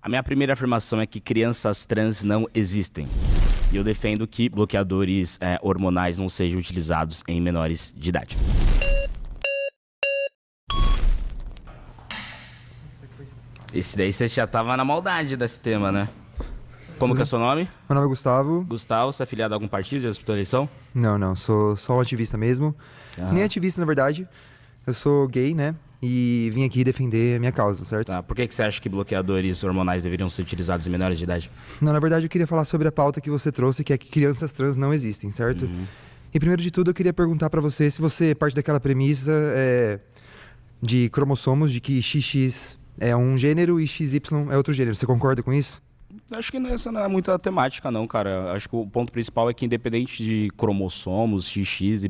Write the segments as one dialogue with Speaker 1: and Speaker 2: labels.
Speaker 1: A minha primeira afirmação é que crianças trans não existem. E eu defendo que bloqueadores hormonais não sejam utilizados em menores de idade. Esse daí você já tava na maldade desse tema, né? Como que é o seu nome?
Speaker 2: Meu nome é Gustavo.
Speaker 1: Gustavo, você é afiliado a algum partido? Já disputou a eleição?
Speaker 2: Não, sou só um ativista mesmo. Nem ativista, na verdade. Eu sou gay, né? E vim aqui defender a minha causa, certo?
Speaker 1: Tá. Por que você acha que bloqueadores hormonais deveriam ser utilizados em menores de idade?
Speaker 2: Não, na verdade eu queria falar sobre a pauta que você trouxe, que é que crianças trans não existem, certo? E primeiro de tudo eu queria perguntar pra você se você parte daquela premissa de cromossomos, de que XX é um gênero e XY é outro gênero. Você concorda com isso?
Speaker 1: Acho que essa não é muito a temática, não, cara. Acho que o ponto principal é que, independente de cromossomos, XX, YY,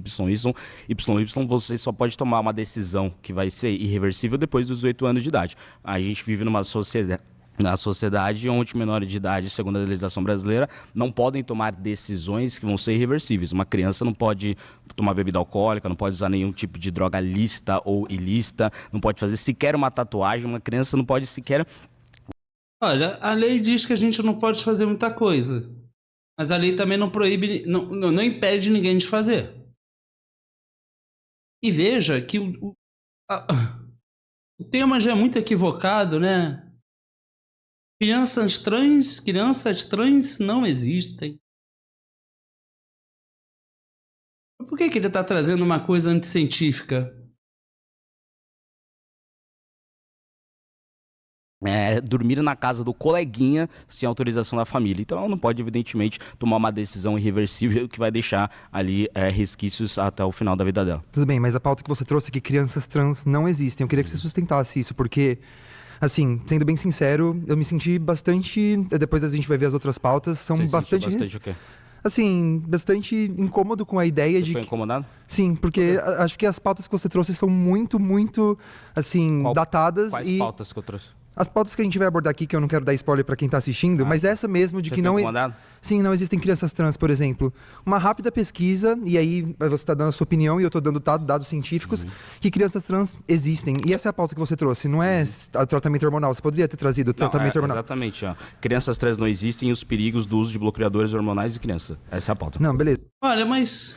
Speaker 1: você só pode tomar uma decisão que vai ser irreversível depois dos 18 anos de idade. A gente vive numa sociedade onde menores de idade, segundo a legislação brasileira, não podem tomar decisões que vão ser irreversíveis. Uma criança não pode tomar bebida alcoólica, não pode usar nenhum tipo de droga lícita ou ilícita, não pode fazer sequer uma tatuagem, uma criança não pode sequer...
Speaker 3: Olha, a lei diz que a gente não pode fazer muita coisa, mas a lei também não proíbe, não impede ninguém de fazer. E veja que o tema já é muito equivocado, né? Crianças trans não existem. Por que ele está trazendo uma coisa anticientífica?
Speaker 1: Dormir na casa do coleguinha sem autorização da família. Então ela não pode, evidentemente, tomar uma decisão irreversível que vai deixar ali resquícios até o final da vida dela.
Speaker 2: Tudo bem, mas a pauta que você trouxe é que crianças trans não existem. Eu queria que você sustentasse isso, porque, assim, sendo bem sincero, eu me senti bastante... Depois a gente vai ver as outras pautas, são bastante
Speaker 1: o quê?
Speaker 2: Assim, bastante incômodo com a ideia
Speaker 1: Você ficou incomodado?
Speaker 2: Sim, porque acho que as pautas que você trouxe são muito, assim, datadas.
Speaker 1: Quais pautas que eu trouxe?
Speaker 2: As pautas que a gente vai abordar aqui, que eu não quero dar spoiler pra quem tá assistindo, mas essa mesmo de que não... Sim, não existem crianças trans, por exemplo. Uma rápida pesquisa, e aí você tá dando a sua opinião e eu tô dando dados científicos, que crianças trans existem. E essa é a pauta que você trouxe, não é o tratamento hormonal. Você poderia ter trazido o tratamento hormonal.
Speaker 1: Exatamente, ó. Crianças trans não existem e os perigos do uso de bloqueadores hormonais de criança. Essa é a pauta.
Speaker 2: Não, beleza.
Speaker 3: Olha, mas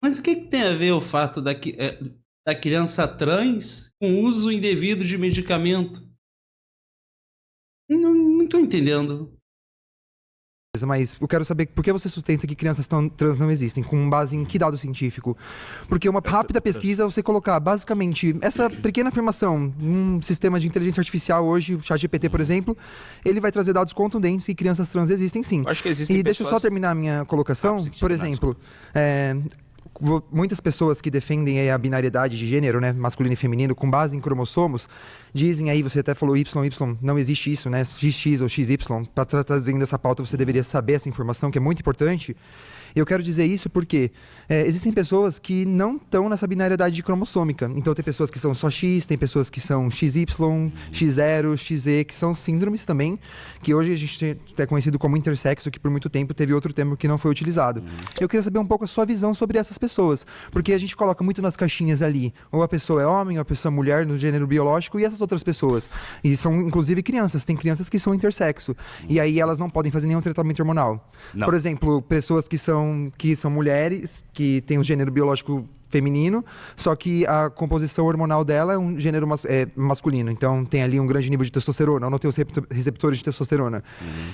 Speaker 3: o que tem a ver o fato da criança trans com uso indevido de medicamento? Não tô entendendo.
Speaker 2: Mas eu quero saber por que você sustenta que crianças trans não existem, com base em que dado científico? Porque uma rápida pesquisa, você colocar basicamente essa pequena afirmação, um sistema de inteligência artificial hoje, o ChatGPT, por exemplo, ele vai trazer dados contundentes que crianças trans existem sim.
Speaker 1: Acho que existem
Speaker 2: deixa eu só terminar a minha colocação. Por exemplo, muitas pessoas que defendem a binariedade de gênero, né, masculino e feminino, com base em cromossomos, dizem aí, você até falou YY, não existe isso, né, XX ou XY. Para trazendo essa pauta, você deveria saber essa informação, que é muito importante. Eu quero dizer isso porque existem pessoas que não estão nessa binariedade cromossômica. Então tem pessoas que são só X, tem pessoas que são XY, X0, XZ, que são síndromes também, que hoje a gente é conhecido como intersexo, que por muito tempo teve outro termo que não foi utilizado. Eu queria saber um pouco a sua visão sobre essas pessoas, porque a gente coloca muito nas caixinhas ali, ou a pessoa é homem, ou a pessoa é mulher no gênero biológico, e essas outras pessoas. E são inclusive crianças, tem crianças que são intersexo, e aí elas não podem fazer nenhum tratamento hormonal. Não. Por exemplo, pessoas que são mulheres, que têm um gênero biológico feminino, só que a composição hormonal dela é um gênero masculino, então tem ali um grande nível de testosterona, ou não tem os receptores de testosterona.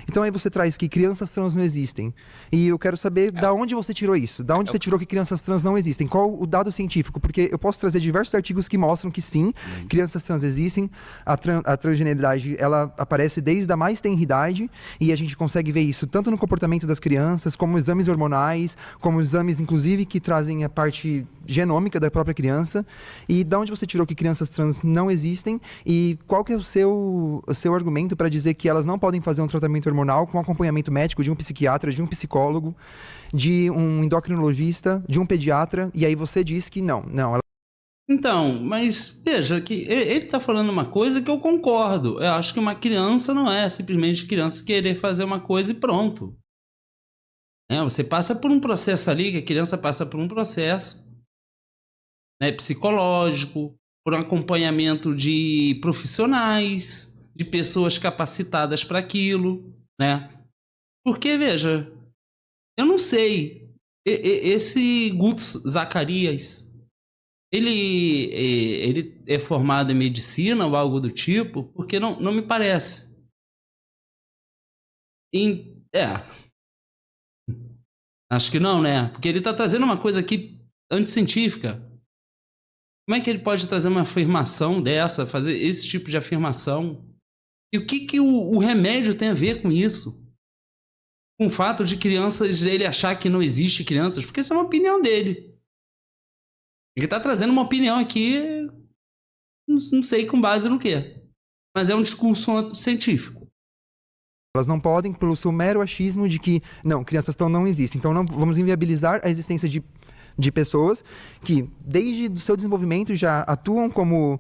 Speaker 2: Então aí você traz que crianças trans não existem, e eu quero saber da onde você tirou isso, da onde você tirou que crianças trans não existem, qual o dado científico, porque eu posso trazer diversos artigos que mostram que sim, crianças trans existem, a transgeneridade, ela aparece desde a mais tenra idade, e a gente consegue ver isso tanto no comportamento das crianças, como exames hormonais, como exames, inclusive, que trazem a parte genômica da própria criança. E de onde você tirou que crianças trans não existem e qual que é o seu argumento para dizer que elas não podem fazer um tratamento hormonal com acompanhamento médico de um psiquiatra, de um psicólogo, de um endocrinologista, de um pediatra, e aí você diz que não.
Speaker 3: Então, mas veja que ele está falando uma coisa que eu concordo. Eu acho que uma criança não é simplesmente criança querer fazer uma coisa e pronto. Você passa por um processo ali, que a criança passa por um processo, né, psicológico, por um acompanhamento de profissionais, de pessoas capacitadas para aquilo, né? Porque, veja, eu não sei, esse Guto Zacarias, ele é formado em medicina ou algo do tipo? Porque não me parece. Acho que não, né? Porque ele tá trazendo uma coisa aqui anticientífica. Como é que ele pode trazer uma afirmação dessa, fazer esse tipo de afirmação? E o que o remédio tem a ver com isso? Com o fato de crianças, ele achar que não existe crianças? Porque isso é uma opinião dele. Ele tá trazendo uma opinião aqui, não sei com base no quê. Mas é um discurso científico.
Speaker 2: Elas não podem, pelo seu mero achismo de que, não, crianças não existem. Então, não vamos inviabilizar a existência de pessoas que, desde o seu desenvolvimento, já atuam como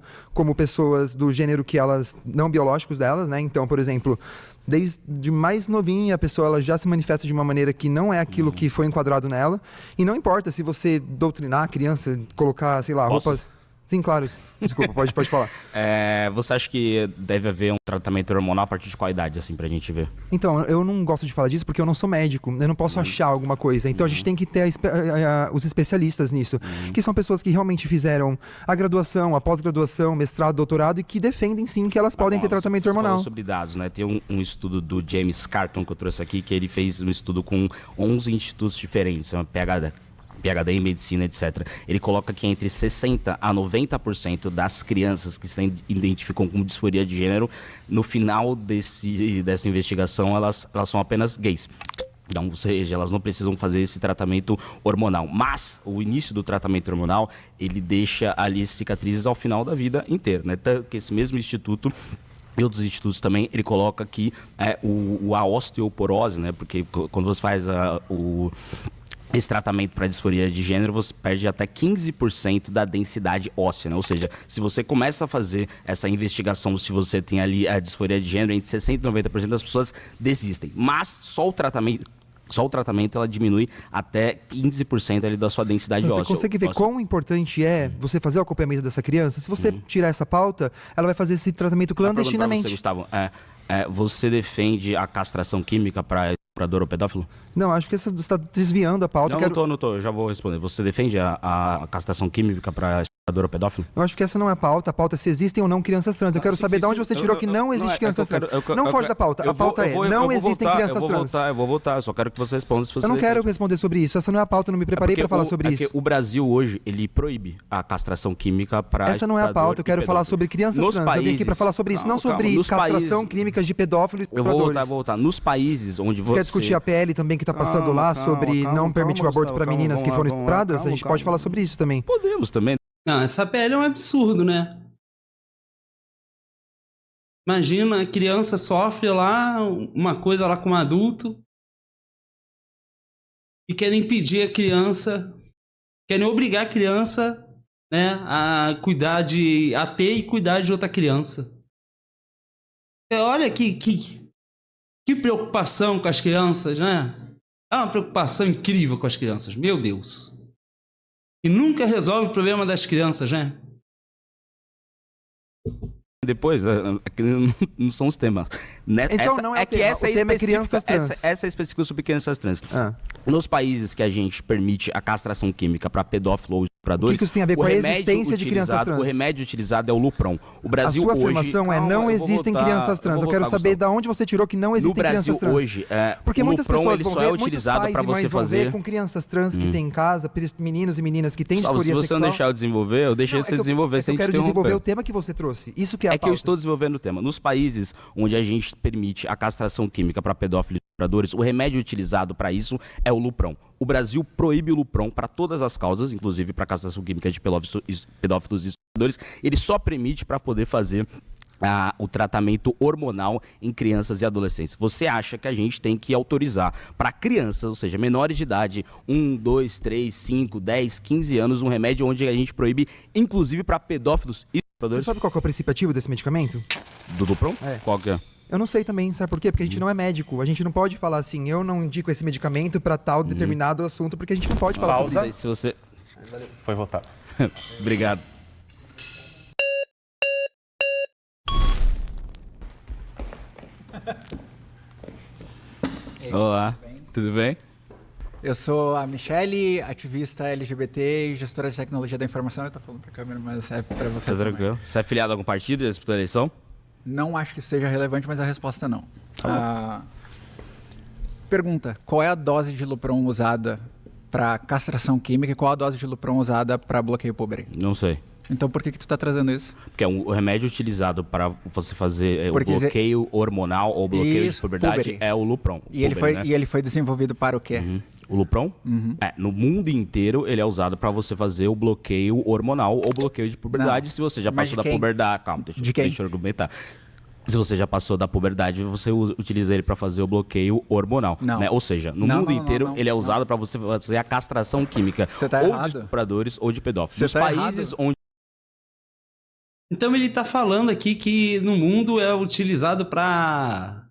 Speaker 2: pessoas do gênero que elas, não biológicos delas, né? Então, por exemplo, desde mais novinha, a pessoa ela já se manifesta de uma maneira que não é aquilo que foi enquadrado nela. E não importa se você doutrinar a criança, colocar, sei lá, roupas... Sim, claro. Desculpa, pode falar.
Speaker 1: Você acha que deve haver um tratamento hormonal a partir de qual idade, assim, pra gente ver?
Speaker 2: Então, eu não gosto de falar disso porque eu não sou médico, eu não posso achar alguma coisa. Então, a gente tem que ter os especialistas nisso, que são pessoas que realmente fizeram a graduação, a pós-graduação, mestrado, doutorado e que defendem, sim, que elas podem ter tratamento hormonal.
Speaker 1: Falou sobre dados, né? Tem um estudo do James Carton que eu trouxe aqui, que ele fez um estudo com 11 institutos diferentes, uma PhD em medicina, etc. Ele coloca que entre 60% a 90% das crianças que se identificam com disforia de gênero, no final dessa investigação, elas são apenas gays. Então, ou seja, elas não precisam fazer esse tratamento hormonal. Mas o início do tratamento hormonal, ele deixa ali cicatrizes ao final da vida inteira, né? Tanto que esse mesmo instituto e outros institutos também, ele coloca que a osteoporose, né? Porque quando você faz esse tratamento para disforia de gênero, você perde até 15% da densidade óssea, né? Ou seja, se você começa a fazer essa investigação, se você tem ali a disforia de gênero, entre 60% e 90% das pessoas desistem. Mas só o tratamento ela diminui até 15% ali da sua densidade óssea.
Speaker 2: Você consegue ver quão importante é você fazer o acompanhamento dessa criança? Se você tirar essa pauta, ela vai fazer esse tratamento clandestinamente.
Speaker 1: Você, Gustavo, você defende a castração química para estuprador ou pedófilo?
Speaker 2: Não, acho que você está desviando a pauta.
Speaker 1: Não tô, eu já vou responder. Você defende a castração química para estuprador ou pedófilo?
Speaker 2: Eu acho que essa não é a pauta se existem ou não crianças trans. Eu quero saber de onde você tirou que não existe crianças trans. Não foge da pauta. A pauta é, não existem crianças trans.
Speaker 1: Eu vou voltar, eu só quero que você responda se você...
Speaker 2: Eu não quero responder sobre isso. Essa não é a pauta, eu não me preparei para falar sobre isso.
Speaker 1: O Brasil hoje, ele proíbe a castração química para...
Speaker 2: Essa não é a pauta, eu quero falar sobre crianças trans. Eu vim aqui para falar sobre isso, não sobre castração química de pedófilos e estupradores.
Speaker 1: Eu vou voltar. Nos países onde você...
Speaker 2: Quer discutir a PL também que está passando lá sobre não permitir o aborto para meninas que foram estupradas? A gente pode falar sobre isso também.
Speaker 1: Podemos também.
Speaker 3: Não, essa PL é um absurdo, né? Imagina, a criança sofre lá uma coisa lá com um adulto e querem impedir a criança, querem obrigar a criança, né, a ter e cuidar de outra criança. Olha que preocupação com as crianças, né? É uma preocupação incrível com as crianças, meu Deus. E nunca resolve o problema das crianças, né?
Speaker 1: Depois, não são os temas.
Speaker 2: Então não é o tema. O tema é crianças trans.
Speaker 1: Essa é específica sobre crianças trans. Nos países que a gente permite a castração química para pedófilo ou estupradores...
Speaker 2: O que isso tem a ver com a existência de crianças trans?
Speaker 1: O remédio utilizado é o Lupron. O Brasil
Speaker 2: hoje... A sua
Speaker 1: hoje,
Speaker 2: afirmação não existem crianças trans. Eu quero saber de onde você tirou que não existem crianças trans.
Speaker 1: No Brasil hoje,
Speaker 2: porque muitas pessoas
Speaker 1: ele só é utilizado para você fazer...
Speaker 2: com crianças trans que tem em casa, meninos e meninas que têm disforia sexual.
Speaker 1: Se você não deixar eu desenvolver, eu deixei você desenvolver sem te interromper.
Speaker 2: Eu quero desenvolver o tema que você trouxe. Isso que é a pauta.
Speaker 1: Que eu estou desenvolvendo o tema. Nos países onde a gente permite a castração química para pedófilos e estupradores, o remédio utilizado para isso é o Lupron. O Brasil proíbe o Lupron para todas as causas, inclusive para a castração química de pedófilos e estupradores. Ele só permite para poder fazer o tratamento hormonal em crianças e adolescentes. Você acha que a gente tem que autorizar para crianças, ou seja, menores de idade, 1, 2, 3, 5, 10, 15 anos, um remédio onde a gente proíbe, inclusive para pedófilos e estupradores?
Speaker 2: Você sabe qual que é o princípio ativo desse medicamento?
Speaker 1: Do Lupron? Qual que é?
Speaker 2: Eu não sei também, sabe por quê? Porque a gente não é médico. A gente não pode falar assim, eu não indico esse medicamento para tal determinado assunto, porque a gente não pode falar sobre isso.
Speaker 1: Se você...
Speaker 4: Foi votado.
Speaker 1: Obrigado. Olá, tudo bem?
Speaker 4: Eu sou a Michele, ativista LGBT e gestora de tecnologia da informação. Eu tô falando pra câmera, mas é pra você
Speaker 1: Tá
Speaker 4: também.
Speaker 1: tranquilo? Você é afiliado a algum partido e disputou a eleição?
Speaker 4: Não acho que seja relevante, mas a resposta não.
Speaker 1: Tá
Speaker 4: Pergunta, qual é a dose de Lupron usada para castração química e qual a dose de Lupron usada para bloqueio puber?
Speaker 1: Não sei.
Speaker 4: Então por que tu tá trazendo isso?
Speaker 1: Porque é um remédio utilizado para você fazer o
Speaker 4: Porque
Speaker 1: bloqueio hormonal ou bloqueio
Speaker 4: Isso,
Speaker 1: de puberdade
Speaker 4: puberty.
Speaker 1: é o Lupron.
Speaker 4: E ele foi desenvolvido para o quê?
Speaker 1: O Lupron? No mundo inteiro ele é usado para você fazer o bloqueio hormonal ou bloqueio de puberdade
Speaker 4: Não.
Speaker 1: se você já
Speaker 4: Mas
Speaker 1: passou
Speaker 4: de
Speaker 1: da
Speaker 4: quem?
Speaker 1: puberdade. Calma,
Speaker 4: De quem?
Speaker 1: deixa eu argumentar. Se você já passou da puberdade, você utiliza ele para fazer o bloqueio hormonal.
Speaker 4: Não.
Speaker 1: Né? Ou seja, no
Speaker 4: Não,
Speaker 1: mundo
Speaker 4: não,
Speaker 1: inteiro
Speaker 4: não,
Speaker 1: ele é usado para você fazer a castração química
Speaker 4: Você tá
Speaker 1: ou
Speaker 4: errado.
Speaker 1: de estupradores ou de pedófilos.
Speaker 4: Você
Speaker 1: Nos
Speaker 4: tá
Speaker 1: países
Speaker 4: errado.
Speaker 1: onde
Speaker 3: Então ele tá falando aqui que no mundo é utilizado para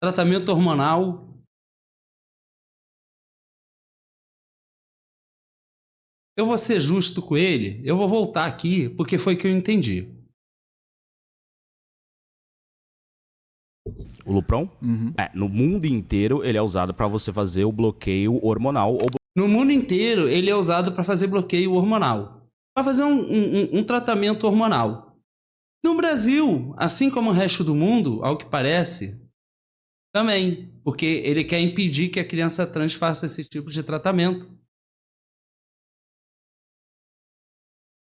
Speaker 3: tratamento hormonal. Eu vou ser justo com ele, eu vou voltar aqui porque foi que eu entendi.
Speaker 1: o Lupron, no mundo inteiro ele é usado para você fazer o bloqueio hormonal ou
Speaker 3: No mundo inteiro ele é usado para fazer bloqueio hormonal, para fazer um tratamento hormonal. No Brasil, assim como o resto do mundo, ao que parece, também, porque ele quer impedir que a criança trans faça esse tipo de tratamento.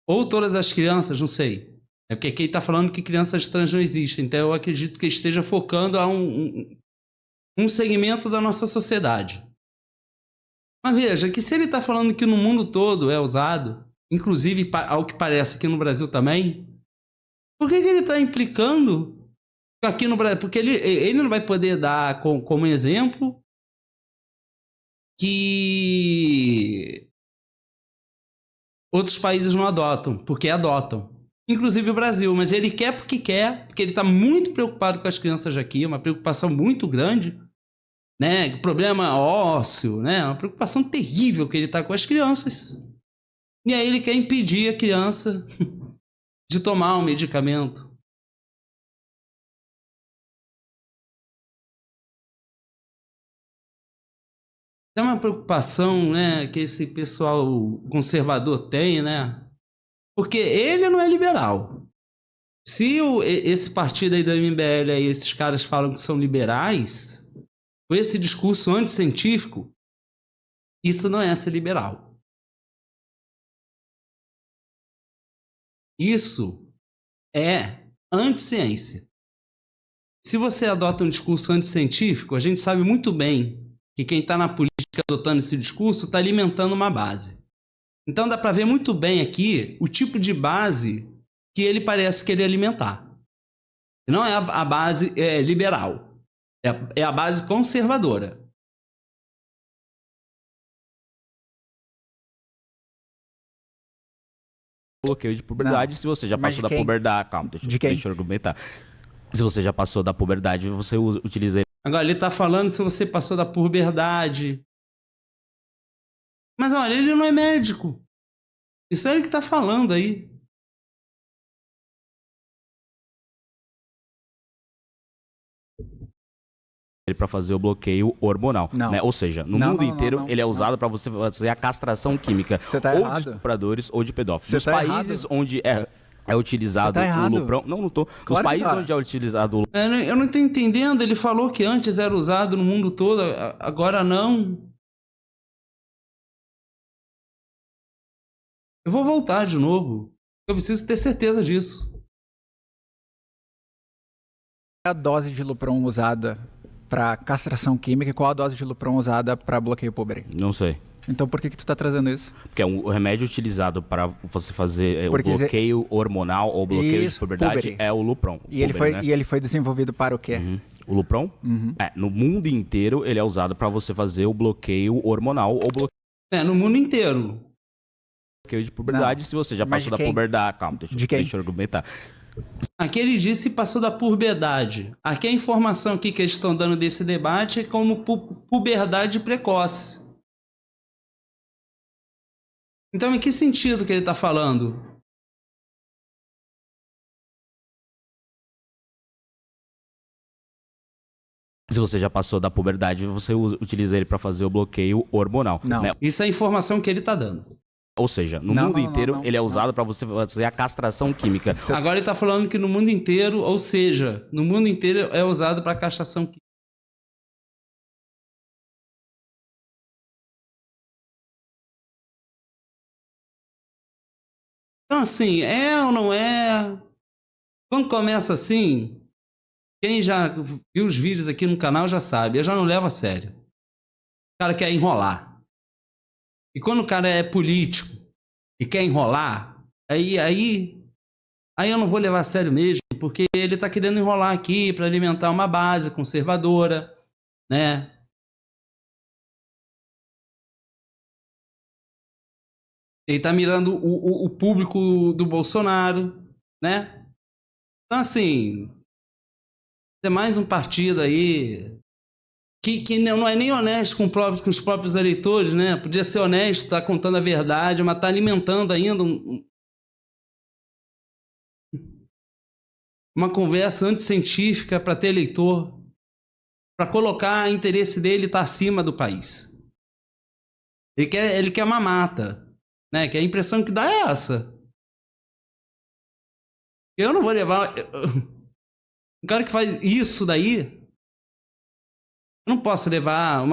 Speaker 3: Ou todas as crianças, não sei. É porque aqui ele está falando que crianças trans não existem, então eu acredito que esteja focando a um segmento da nossa sociedade. Mas veja, que se ele está falando que no mundo todo é usado, inclusive ao que parece aqui no Brasil também, por que ele está implicando aqui no Brasil? Porque ele não vai poder dar como exemplo que outros países não adotam, porque adotam. Inclusive o Brasil, mas ele quer, porque ele está muito preocupado com as crianças aqui, uma preocupação muito grande, né? Problema ósseo, né? Uma preocupação terrível que ele está com as crianças. E aí ele quer impedir a criança de tomar um medicamento. É uma preocupação, né, que esse pessoal conservador tem, né? Porque ele não é liberal. Se esse partido aí do MBL aí, esses caras falam que são liberais, com esse discurso anticientífico, isso não é ser liberal. Isso é anticiência. Se você adota um discurso anticientífico, a gente sabe muito bem que quem está na política adotando esse discurso está alimentando uma base. Então dá para ver muito bem aqui o tipo de base que ele parece querer alimentar. Não é a base liberal, é a base conservadora.
Speaker 1: bloqueio de puberdade
Speaker 4: Não.
Speaker 1: se você já
Speaker 4: Mas
Speaker 1: passou
Speaker 4: de
Speaker 1: da
Speaker 4: quem?
Speaker 1: puberdade. Calma,
Speaker 4: De quem?
Speaker 1: deixa eu argumentar. Se você já passou da puberdade, você utiliza ele.
Speaker 3: Agora ele está falando se você passou da puberdade. Mas olha, ele não é médico. Isso é ele que está falando aí.
Speaker 1: Para fazer o bloqueio hormonal,
Speaker 4: Não.
Speaker 1: né? Ou seja, no
Speaker 4: Não,
Speaker 1: mundo
Speaker 4: não, não,
Speaker 1: inteiro
Speaker 4: não,
Speaker 1: ele é
Speaker 4: não.
Speaker 1: usado para você fazer a castração química
Speaker 4: Você tá
Speaker 1: ou
Speaker 4: errado.
Speaker 1: de estupradores ou de pedófilos.
Speaker 4: Você
Speaker 1: Nos
Speaker 4: tá
Speaker 1: países
Speaker 4: errado.
Speaker 1: onde é utilizado
Speaker 4: Você tá
Speaker 1: o
Speaker 4: errado.
Speaker 1: Lupron, não tô. Nos
Speaker 4: Claro que
Speaker 1: países
Speaker 4: tá.
Speaker 1: onde é utilizado o
Speaker 3: Eu não estou entendendo. Ele falou que antes era usado no mundo todo, agora não. Eu vou voltar de novo. Eu preciso ter certeza disso.
Speaker 4: Qual é a dose de Lupron usada para castração química e qual a dose de Lupron usada para bloqueio puber?
Speaker 1: Não sei.
Speaker 4: Então por que tu tá trazendo isso?
Speaker 1: Porque é um remédio utilizado para você fazer
Speaker 4: Porque
Speaker 1: o bloqueio hormonal ou bloqueio
Speaker 4: Isso,
Speaker 1: de puberdade
Speaker 4: puberty.
Speaker 1: é o Lupron.
Speaker 4: E ele foi desenvolvido para o quê?
Speaker 1: O Lupron, no mundo inteiro ele é usado para você fazer o bloqueio hormonal ou
Speaker 3: No mundo inteiro.
Speaker 1: bloqueio de puberdade se você já
Speaker 4: Mas
Speaker 1: passou
Speaker 4: de
Speaker 1: da
Speaker 4: quem?
Speaker 1: puberdade. Calma,
Speaker 4: De quem?
Speaker 1: deixa eu argumentar.
Speaker 3: Aqui ele disse que passou da puberdade. Aqui a informação aqui que eles estão dando desse debate é como puberdade precoce. Então, em que sentido que ele está falando?
Speaker 1: Se você já passou da puberdade, você utiliza ele para fazer o bloqueio hormonal.
Speaker 4: Não.
Speaker 1: Né?
Speaker 3: Isso é a informação que ele tá dando.
Speaker 1: Ou seja, no mundo inteiro ele é usado para você fazer a castração química.
Speaker 3: Agora ele tá falando que no mundo inteiro, ou seja, no mundo inteiro é usado para castração química. Então, assim, é ou não é? Quando começa assim, quem já viu os vídeos aqui no canal já sabe, eu já não levo a sério. O cara quer enrolar. E quando o cara é político e quer enrolar, aí eu não vou levar a sério mesmo, porque ele tá querendo enrolar aqui para alimentar uma base conservadora, né? Ele tá mirando o público do Bolsonaro, né? Então, assim, é mais um partido aí que não é nem honesto com os próprios eleitores, né? Podia ser honesto, tá contando a verdade, mas tá alimentando ainda uma conversa anticientífica para ter eleitor, para colocar o interesse dele tá acima do país. Ele quer mamata. Né? Que a impressão que dá é essa. Eu não vou levar... Um cara que faz isso daí, eu não posso levar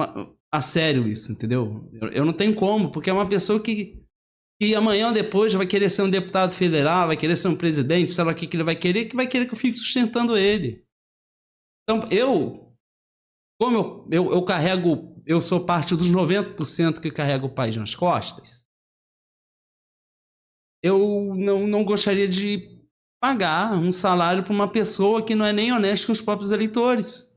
Speaker 3: a sério isso, entendeu? Eu não tenho como, porque é uma pessoa que amanhã ou depois vai querer ser um deputado federal, vai querer ser um presidente, sei lá o que ele vai querer, que eu fique sustentando ele. Então, como eu carrego... Eu sou parte dos 90% que carrega o país nas costas, eu não gostaria de pagar um salário para uma pessoa que não é nem honesta com os próprios eleitores.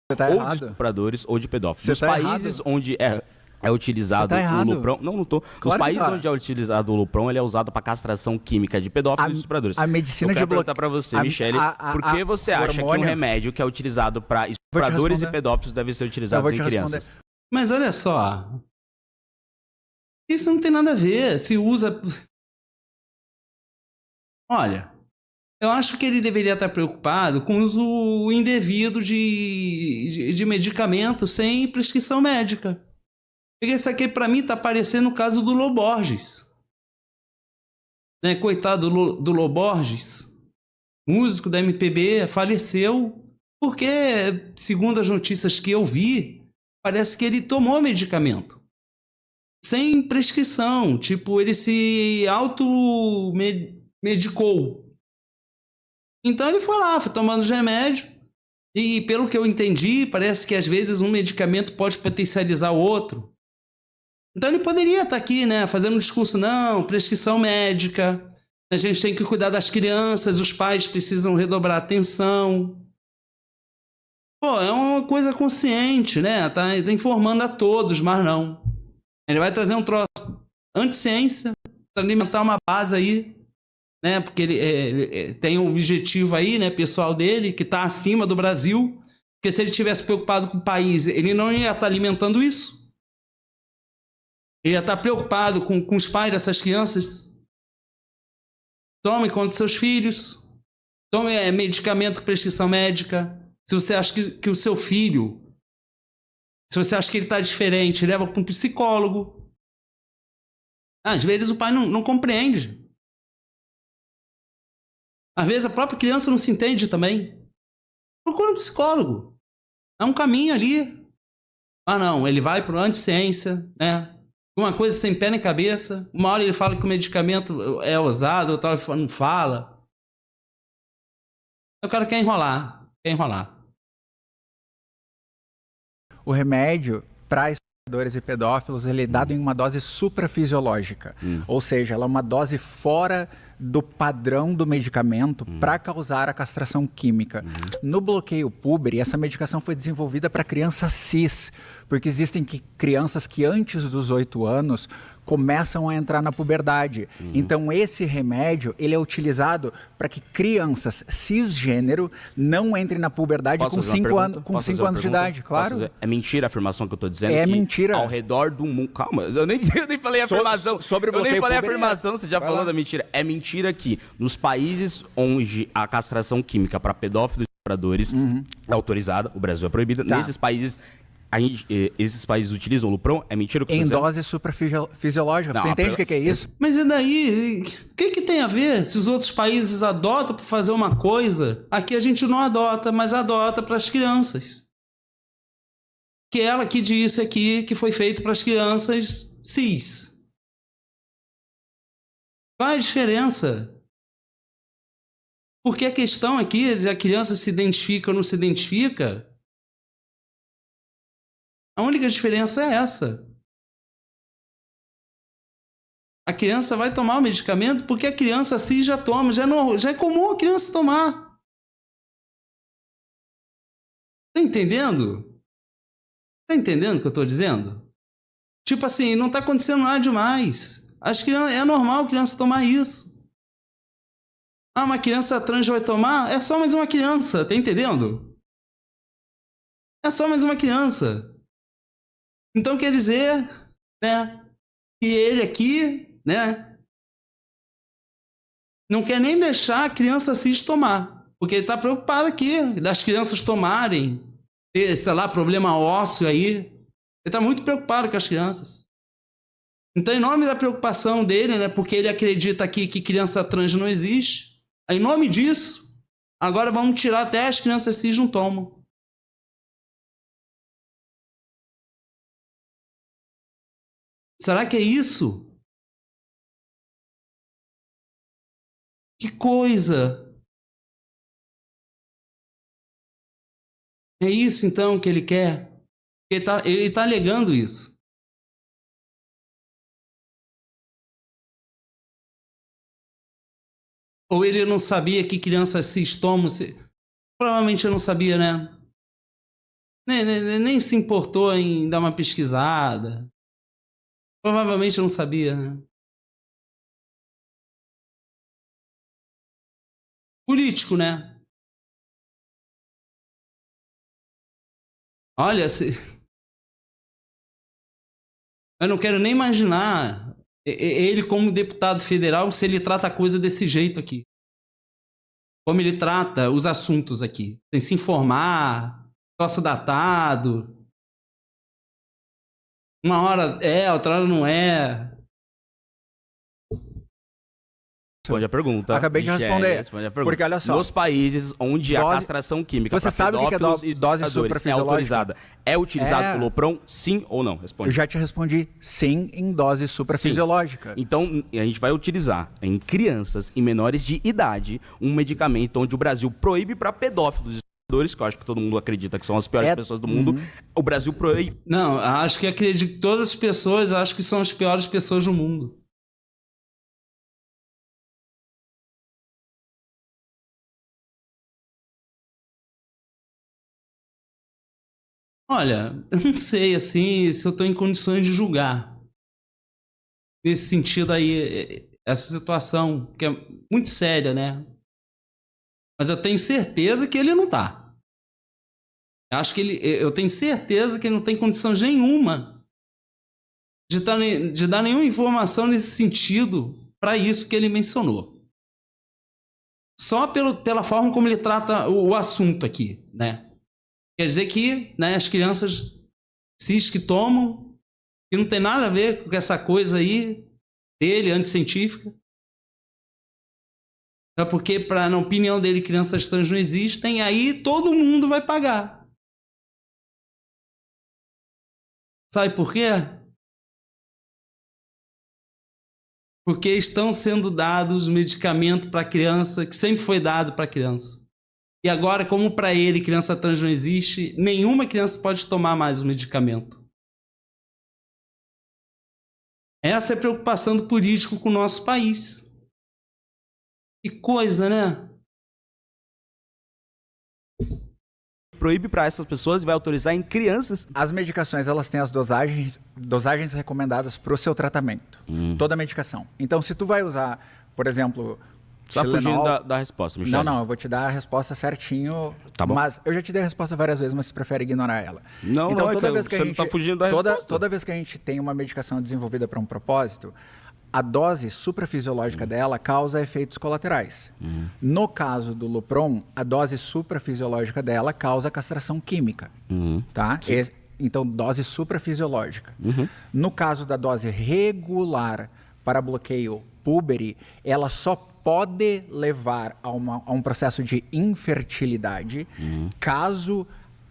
Speaker 4: Você tá
Speaker 1: ou
Speaker 4: errado.
Speaker 1: de estupradores ou de pedófilos.
Speaker 4: Você
Speaker 1: Nos
Speaker 4: tá
Speaker 1: países
Speaker 4: errado.
Speaker 1: onde é utilizado
Speaker 4: Você tá errado.
Speaker 1: o Lupron... Não tô.
Speaker 4: Claro
Speaker 1: Nos
Speaker 4: que
Speaker 1: países
Speaker 4: tá.
Speaker 1: onde é utilizado o Lupron, ele é usado para castração química de pedófilos e estupradores.
Speaker 4: A medicina
Speaker 1: Eu
Speaker 4: de
Speaker 1: quero
Speaker 4: bloqueio...
Speaker 1: perguntar para você, Michele, por que você acha que um remédio que é utilizado para estupradores e pedófilos deve ser utilizado em crianças?
Speaker 3: Mas olha só, isso não tem nada a ver. Se usa... Olha, eu acho que ele deveria estar preocupado com o uso indevido de medicamentos sem prescrição médica. Porque isso aqui, para mim, tá parecendo o caso do Lô Borges. Né? Coitado do Lô Borges, músico da MPB, faleceu porque, segundo as notícias que eu vi, parece que ele tomou medicamento sem prescrição. Tipo, ele se automedicou. Então ele foi lá, foi tomando os remédios. E pelo que eu entendi, parece que às vezes um medicamento pode potencializar o outro. Então ele poderia estar aqui, né, fazendo um discurso, não, prescrição médica, a gente tem que cuidar das crianças, os pais precisam redobrar a atenção. Pô, é uma coisa consciente, né, tá informando a todos, mas não. Ele vai trazer um troço anti-ciência, para alimentar uma base aí, né, porque ele tem um objetivo aí, né, pessoal dele, que está acima do Brasil, porque se ele tivesse preocupado com o país, ele não ia estar alimentando isso. Ele ia estar preocupado com os pais dessas crianças. Tome conta dos seus filhos. Tome medicamento com prescrição médica. Se você acha que o seu filho, se você acha que ele está diferente, leva para um psicólogo. Às vezes o pai não compreende. Às vezes a própria criança não se entende também. Procura um psicólogo. É um caminho ali. Ah, não, ele vai para o anti-ciência, né? Uma coisa sem pé nem cabeça. Uma hora ele fala que o medicamento é usado, outra hora ele não fala. O cara quer enrolar. Quer enrolar.
Speaker 4: O remédio para estupradores e pedófilos, ele é dado em uma dose suprafisiológica. Ou seja, ela é uma dose fora do padrão do medicamento para causar a castração química. No bloqueio puber, essa medicação foi desenvolvida para crianças cis, porque existem crianças que antes dos 8 anos começam a entrar na puberdade. Então esse remédio, ele é utilizado para que crianças cisgênero não entrem na puberdade com 5 anos de idade, claro.
Speaker 1: É mentira a afirmação que eu tô dizendo?
Speaker 4: É
Speaker 1: que
Speaker 4: mentira.
Speaker 1: Ao redor do mundo... Calma, eu nem falei a afirmação.
Speaker 4: Sobre o
Speaker 1: eu nem
Speaker 4: bloqueio
Speaker 1: falei a
Speaker 4: puber,
Speaker 1: afirmação, você já falou da mentira. É mentira mentira que nos países onde a castração química para pedófilos e estupradores é autorizada, o Brasil é proibida,
Speaker 4: Tá.
Speaker 1: nesses países... esses países utilizam o Lupron? É mentira o que eu tô
Speaker 4: Em
Speaker 1: dizendo?
Speaker 4: dose suprafisiológica.
Speaker 1: Não,
Speaker 4: Você entende o que é isso?
Speaker 3: Mas e daí? O que tem a ver? Se os outros países adotam para fazer uma coisa, aqui a gente não adota, mas adota para as crianças. Que ela que disse aqui que foi feito para as crianças cis. Qual é a diferença? Porque a questão aqui de a criança se identifica ou não se identifica, a única diferença é essa. A criança vai tomar o medicamento porque a criança cis já toma, já é comum a criança tomar. Tá entendendo? Tá entendendo o que eu tô dizendo? Tipo assim, não tá acontecendo nada demais. É normal a criança tomar isso. Ah, uma criança trans vai tomar? É só mais uma criança, tá entendendo? É só mais uma criança. Então quer dizer, né, que ele aqui, né, não quer nem deixar a criança cis tomar, porque ele está preocupado aqui das crianças tomarem, ter, sei lá, problema ósseo aí. Ele está muito preocupado com as crianças. Então, em nome da preocupação dele, né, porque ele acredita aqui que criança trans não existe, em nome disso, agora vamos tirar até as crianças cis não tomam. Será que é isso? Que coisa! É isso então que ele quer? Ele tá alegando isso. Ou ele não sabia que crianças cis tomam? Provavelmente ele não sabia, né? Nem se importou em dar uma pesquisada. Provavelmente não sabia, né? Político, né? Olha, eu não quero nem imaginar ele como deputado federal se ele trata a coisa desse jeito aqui. Como ele trata os assuntos aqui. Sem se informar, troço datado. Uma hora é, outra hora não é.
Speaker 1: Responde a pergunta.
Speaker 4: Acabei de responder.
Speaker 1: Responde a pergunta.
Speaker 4: Porque olha só.
Speaker 1: Nos países onde a castração química
Speaker 4: Você
Speaker 1: para
Speaker 4: sabe o que é
Speaker 1: pedófilos e
Speaker 4: dose
Speaker 1: estupradores
Speaker 4: suprafisiológica?
Speaker 1: é autorizada, é utilizado o Lupron, sim ou não? Responde.
Speaker 4: Eu já te respondi sim em dose suprafisiológica.
Speaker 1: Então, a gente vai utilizar em crianças e menores de idade um medicamento onde o Brasil proíbe para pedófilos e estupradores, que eu acho que todo mundo acredita que são as piores pessoas do mundo. O Brasil proíbe.
Speaker 3: Não, acho que acredito que todas as pessoas acho que são as piores pessoas do mundo. Olha, eu não sei assim se eu estou em condições de julgar nesse sentido aí, essa situação, que é muito séria, né? Mas eu tenho certeza que ele não tá. Eu tenho certeza que ele não tem condição nenhuma de dar nenhuma informação nesse sentido para isso que ele mencionou. Só pela forma como ele trata o assunto aqui, né? Quer dizer que, né, as crianças cis que tomam, que não tem nada a ver com essa coisa aí dele, anticientífica. É porque, na opinião dele, crianças trans não existem, aí todo mundo vai pagar. Sabe por quê? Porque estão sendo dados medicamento para criança, que sempre foi dado para criança. E agora, como para ele criança trans não existe, nenhuma criança pode tomar mais o medicamento. Essa é a preocupação do político com o nosso país. Que coisa, né?
Speaker 1: Proíbe para essas pessoas e vai autorizar em crianças.
Speaker 4: As medicações, elas têm as dosagens recomendadas para o seu tratamento. Toda medicação. Então, se tu vai usar, por exemplo...
Speaker 1: Você tá fugindo da resposta, Michele.
Speaker 4: Não, eu vou te dar a resposta certinho.
Speaker 1: Tá bom.
Speaker 4: Mas eu já te dei a resposta várias vezes, mas você prefere ignorar ela.
Speaker 1: Não,
Speaker 4: então,
Speaker 1: não,
Speaker 4: toda vez que
Speaker 1: você não tá fugindo da resposta.
Speaker 4: Toda vez que a gente tem uma medicação desenvolvida para um propósito, a dose suprafisiológica dela causa efeitos colaterais. No caso do Lupron, a dose suprafisiológica dela causa castração química. Tá? Então, dose suprafisiológica. No caso da dose regular para bloqueio púbere, ela só pode levar a um processo de infertilidade caso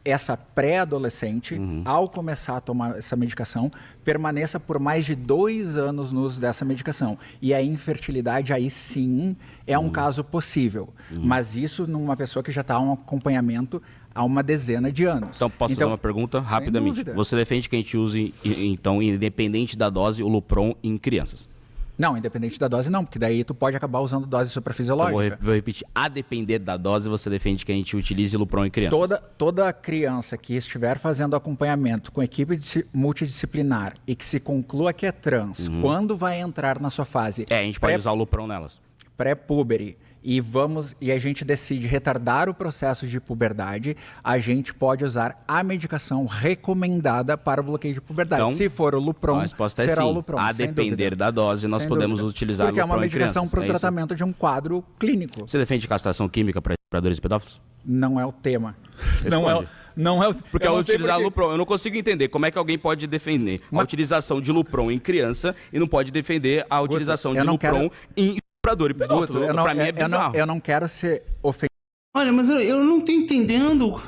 Speaker 4: essa pré-adolescente, ao começar a tomar essa medicação, permaneça por mais de 2 anos no uso dessa medicação. E a infertilidade, aí sim, é um caso possível. Mas isso numa pessoa que já está em um acompanhamento há uma dezena de anos.
Speaker 1: Então, posso fazer uma pergunta rapidamente? Você defende que a gente use, então, independente da dose, o Lupron em crianças?
Speaker 4: Não, independente da dose não, porque daí tu pode acabar usando dose suprafisiológica.
Speaker 1: Então, vou repetir, a depender da dose, você defende que a gente utilize Lupron em crianças?
Speaker 4: Toda criança que estiver fazendo acompanhamento com equipe multidisciplinar e que se conclua que é trans, quando vai entrar na sua fase...
Speaker 1: a gente pode usar o Lupron nelas.
Speaker 4: Pré-púbere, e a gente decide retardar o processo de puberdade, a gente pode usar a medicação recomendada para o bloqueio de puberdade.
Speaker 1: Então,
Speaker 4: se for o Lupron,
Speaker 1: a resposta é
Speaker 4: será
Speaker 1: sim.
Speaker 4: o Lupron.
Speaker 1: A depender da dose, nós podemos utilizar
Speaker 4: Porque
Speaker 1: Lupron em crianças.
Speaker 4: Porque é uma medicação para o tratamento de um quadro clínico.
Speaker 1: Você defende castração química para estupradores e pedófilos?
Speaker 4: Não é o tema.
Speaker 1: Responde.
Speaker 4: Não é o...
Speaker 1: Porque ao utilizar Lupron, eu não consigo entender como é que alguém pode defender a utilização de Lupron em criança e não pode defender a utilização de Lupron em estuprador e pedófilo. Para mim é bizarro.
Speaker 4: Eu não quero ser ofensivo.
Speaker 3: Olha, mas eu não tô entendendo. O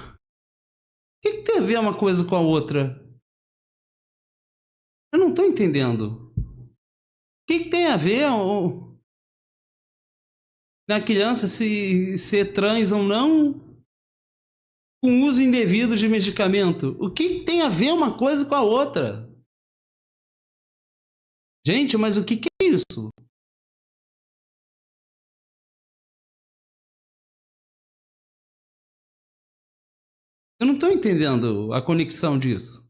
Speaker 3: que tem a ver uma coisa com a outra? Eu não tô entendendo. O que tem a ver na criança se ser trans ou não com uso indevido de medicamento? O que tem a ver uma coisa com a outra? Gente, mas o que é isso? Eu não estou entendendo a conexão disso.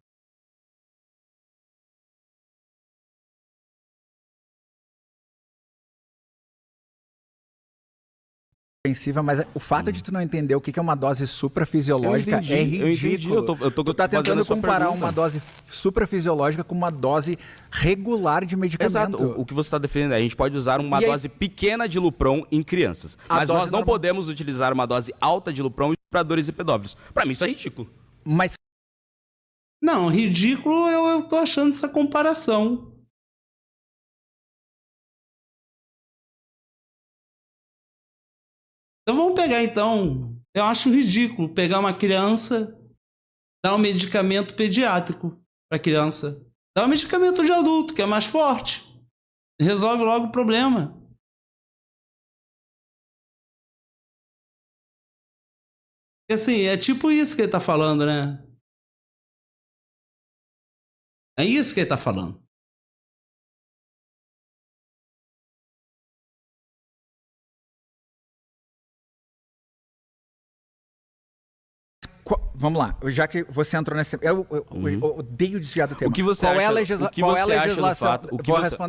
Speaker 4: Ofensiva, mas o fato de tu não entender o que é uma dose suprafisiológica é ridículo. Tu tá tentando comparar uma dose suprafisiológica com uma dose regular de medicamento.
Speaker 1: Exato. O que você está defendendo é a gente pode usar uma dose pequena de Lupron em crianças. Mas nós não podemos utilizar uma dose alta de Lupron em estupradores e pedófilos. Para mim isso é ridículo.
Speaker 4: Mas
Speaker 3: não, ridículo eu tô achando essa comparação. Então vamos pegar então. Eu acho ridículo pegar uma criança, dar um medicamento pediátrico para criança, dar um medicamento de adulto que é mais forte, resolve logo o problema. E assim, é tipo isso que ele tá falando, né? É isso que ele tá falando.
Speaker 4: Vamos lá, já que você entrou nesse... Eu odeio desviar do tema.
Speaker 1: O que você acha,
Speaker 4: qual é a
Speaker 1: legislação?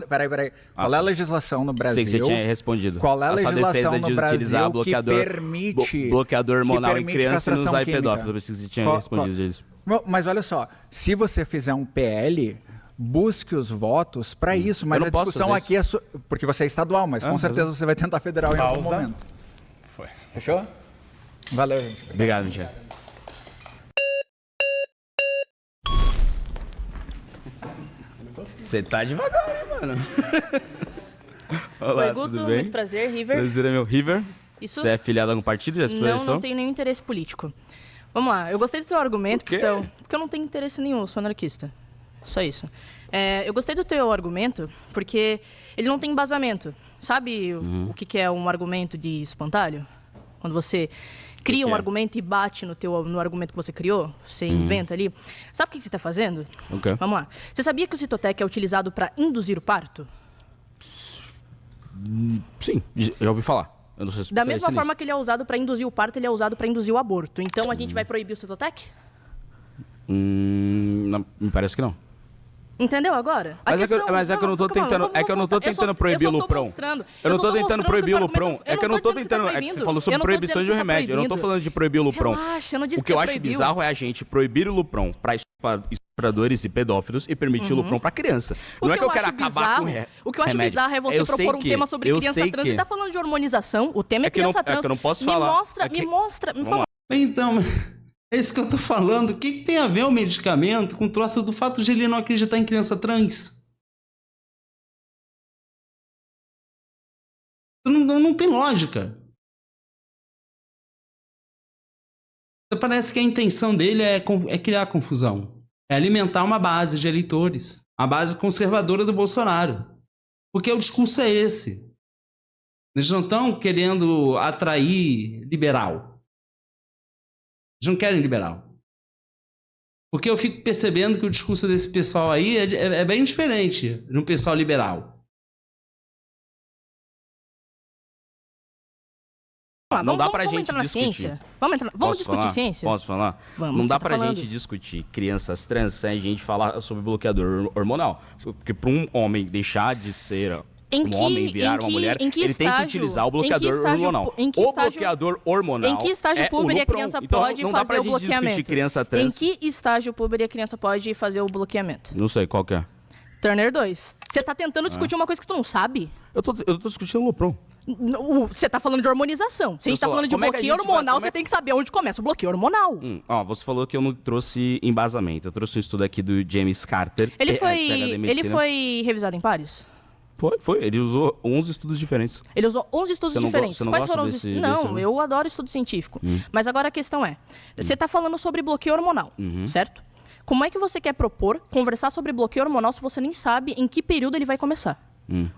Speaker 4: Peraí. Qual é a legislação no Brasil?
Speaker 1: Sei que você tinha respondido.
Speaker 4: Qual é a legislação no Brasil
Speaker 1: utilizar bloqueador hormonal em criança e não usar em pedófilo? Eu pensei que você tinha respondido isso.
Speaker 4: Mas olha só, se você fizer um PL, busque os votos para isso, mas a discussão aqui é... Porque você é estadual, mas com certeza você vai tentar federal em algum momento.
Speaker 1: Foi.
Speaker 4: Fechou? Valeu, gente.
Speaker 1: Obrigado, Michel. Você tá devagar, hein, mano? Olá,
Speaker 5: Oi, Guto,
Speaker 1: tudo bem?
Speaker 5: muito prazer, River.
Speaker 1: Prazer é meu. River?
Speaker 5: Isso?
Speaker 1: Você é filiado a algum partido?
Speaker 5: Não tenho nenhum interesse político. Vamos lá, eu gostei do teu argumento, então, porque eu não tenho interesse nenhum, eu sou anarquista. Só isso. Eu gostei do teu argumento, porque ele não tem embasamento. Sabe o que é um argumento de espantalho? Quando você cria um argumento e bate no argumento que você criou, você inventa ali. Sabe o que você está fazendo?
Speaker 1: Okay.
Speaker 5: Vamos lá. Você sabia que o Citotec é utilizado para induzir o parto?
Speaker 1: Sim, já ouvi falar. Eu não sei se
Speaker 5: da mesma forma que ele é usado para induzir o parto, ele é usado para induzir o aborto. Então a gente vai proibir o Citotec?
Speaker 1: Não, me parece que não.
Speaker 5: Entendeu agora?
Speaker 1: Mas é que eu não tô tentando, é que eu não tô tentando proibir o Luprão. Eu não tô tentando proibir o Luprão. É que eu não tô tentando, é que você falou sobre proibições de um remédio. Eu não tô falando de proibir o Luprão.
Speaker 5: Relaxa, eu não disse
Speaker 1: O que eu acho bizarro é a gente proibir o Luprão pra estupradores e pedófilos e permitir o Luprão pra criança. Não é que eu quero acabar com o remédio.
Speaker 5: O que eu acho bizarro é você propor um tema sobre criança trans e tá falando de hormonização. O tema é criança trans.
Speaker 1: É que eu não posso falar.
Speaker 5: Me mostra.
Speaker 3: Então, é isso que eu tô falando. O que tem a ver o medicamento com o troço do fato de ele não acreditar em criança trans? Não tem lógica. Parece que a intenção dele é criar confusão. É alimentar uma base de eleitores. A base conservadora do Bolsonaro. Porque o discurso é esse. Eles não estão querendo atrair liberal. Eles não querem liberal. Porque eu fico percebendo que o discurso desse pessoal aí é bem diferente de um pessoal liberal.
Speaker 1: Não dá pra gente discutir.
Speaker 5: Vamos discutir ciência?
Speaker 1: Posso falar?
Speaker 5: Vamos,
Speaker 1: não dá pra gente discutir crianças trans sem a gente falar sobre bloqueador hormonal. Porque pra um homem deixar de ser homem virar uma mulher, ele tem que utilizar o bloqueador hormonal. O bloqueador hormonal.
Speaker 5: Em que estágio púber a criança pode fazer o bloqueamento?
Speaker 1: Criança trans.
Speaker 5: Em que estágio púber a criança pode fazer o bloqueamento?
Speaker 1: Não sei, qual que é?
Speaker 5: Turner 2. Você tá tentando discutir uma coisa que tu não sabe?
Speaker 1: Eu tô discutindo o Lupron.
Speaker 5: Você tá falando de hormonização. Se a gente tá falando de bloqueio hormonal, você tem que saber onde começa o bloqueio hormonal.
Speaker 1: Você falou que eu não trouxe embasamento. Eu trouxe um estudo aqui do James Carter.
Speaker 5: Ele foi revisado em pares?
Speaker 1: Foi. Ele usou 11 estudos diferentes.
Speaker 5: Ele usou 11 estudos diferentes.
Speaker 1: Quais foram os estudos?
Speaker 5: Não, eu adoro estudo científico. Mas agora a questão é, você tá falando sobre bloqueio hormonal, certo? Como é que você quer conversar sobre bloqueio hormonal se você nem sabe em que período ele vai começar?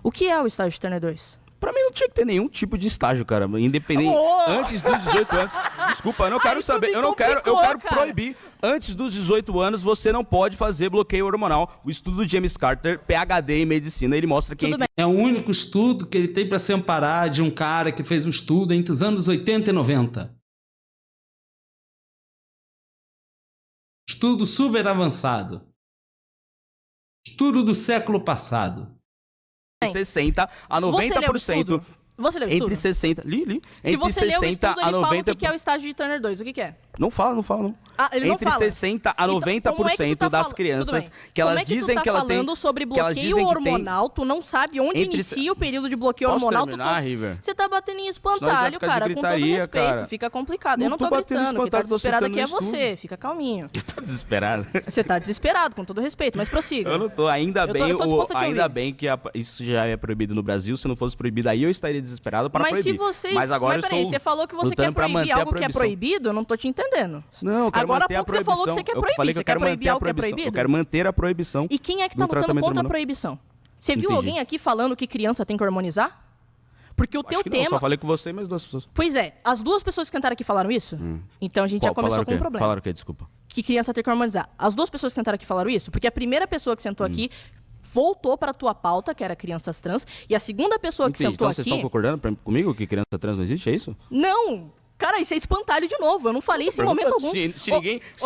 Speaker 5: O que é o estágio de Turner 2?
Speaker 1: Pra mim não tinha que ter nenhum tipo de estágio, cara. Independente. Antes dos 18 anos. Desculpa, eu não quero saber. Eu quero proibir. Antes dos 18 anos, você não pode fazer bloqueio hormonal. O estudo do James Carter, PhD em medicina, ele mostra que...
Speaker 3: É o único estudo que ele tem pra se amparar de um cara que fez um estudo entre os anos 80 e 90. Estudo super avançado. Estudo do século passado.
Speaker 1: 60 a 90%.
Speaker 5: Você leu o
Speaker 1: Entre 60... Li.
Speaker 5: Se
Speaker 1: Entre
Speaker 5: você leu o
Speaker 1: 60
Speaker 5: estudo,
Speaker 1: a
Speaker 5: ele
Speaker 1: 90...
Speaker 5: fala o que é o estágio de Turner 2. O que é?
Speaker 1: Não fala, não.
Speaker 5: Ele não fala.
Speaker 1: Entre 60 a 90% das crianças que elas dizem que ela tem...
Speaker 5: falando sobre bloqueio hormonal, tu não sabe onde inicia o período de bloqueio hormonal. Você tá batendo em espantalho, cara, com todo respeito.
Speaker 1: Cara.
Speaker 5: Fica complicado. Eu não tô gritando, quem tá desesperado aqui é você. Fica calminho.
Speaker 1: Eu tô desesperado.
Speaker 5: Você tá desesperado, com todo respeito, mas prossiga.
Speaker 1: Eu não tô. Ainda bem que isso já é proibido no Brasil. Se não fosse proibido, aí eu estaria desesperado para proibir. Mas agora eu estou...
Speaker 5: Você falou que você quer proibir algo que é proibido? Eu não tô te entendendo.
Speaker 1: Não, eu quero manter a proibição.
Speaker 5: Você falou que você quer proibir. Você quer proibir algo que é proibido?
Speaker 1: Eu quero manter a proibição.
Speaker 5: E quem é que tá lutando contra a proibição? Você viu alguém aqui falando que criança tem que hormonizar? Porque o teu tema...
Speaker 1: Eu só falei com você e mais duas pessoas.
Speaker 5: Pois é, as duas pessoas que tentaram aqui falaram isso? Então a gente já começou com um problema.
Speaker 1: Falaram o quê? Desculpa.
Speaker 5: Que criança tem que hormonizar. As duas pessoas que tentaram aqui falaram isso? Porque a primeira pessoa que sentou aqui voltou para a tua pauta, que era crianças trans, e a segunda pessoa que sentou
Speaker 1: então
Speaker 5: aqui...
Speaker 1: Vocês estão concordando comigo que criança trans não existe, é isso?
Speaker 5: Não! Cara, isso é espantalho de novo. Eu não falei isso em momento algum.
Speaker 1: Se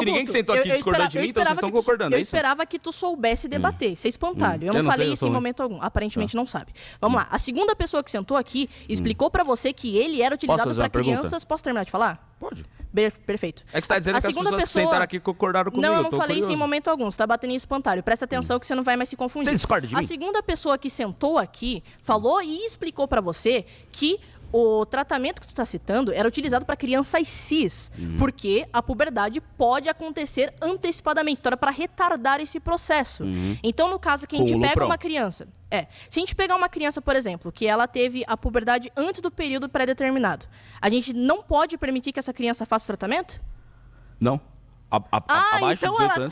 Speaker 1: ninguém que sentou aqui discordar de mim, então vocês estão concordando, é isso?
Speaker 5: Eu esperava que tu soubesse debater. Isso é espantalho. Eu não falei isso em momento algum. Aparentemente não sabe. Vamos lá. A segunda pessoa que sentou aqui explicou pra você que ele era utilizado pra crianças... Posso terminar de falar?
Speaker 1: Pode.
Speaker 5: Perfeito.
Speaker 1: É que você tá dizendo que as pessoas que sentaram aqui concordaram comigo.
Speaker 5: Não, eu não falei isso em momento algum. Você tá batendo em espantalho. Presta atenção que você não vai mais se confundir.
Speaker 1: Você discorda de mim?
Speaker 5: A segunda pessoa que sentou aqui falou e explicou pra você que o tratamento que tu tá citando era utilizado para crianças cis, porque a puberdade pode acontecer antecipadamente, então era para retardar esse processo. Então, no caso que a gente pega uma criança... se a gente pegar uma criança, por exemplo, que ela teve a puberdade antes do período pré-determinado, a gente não pode permitir que essa criança faça o tratamento?
Speaker 1: Não.
Speaker 5: Então ela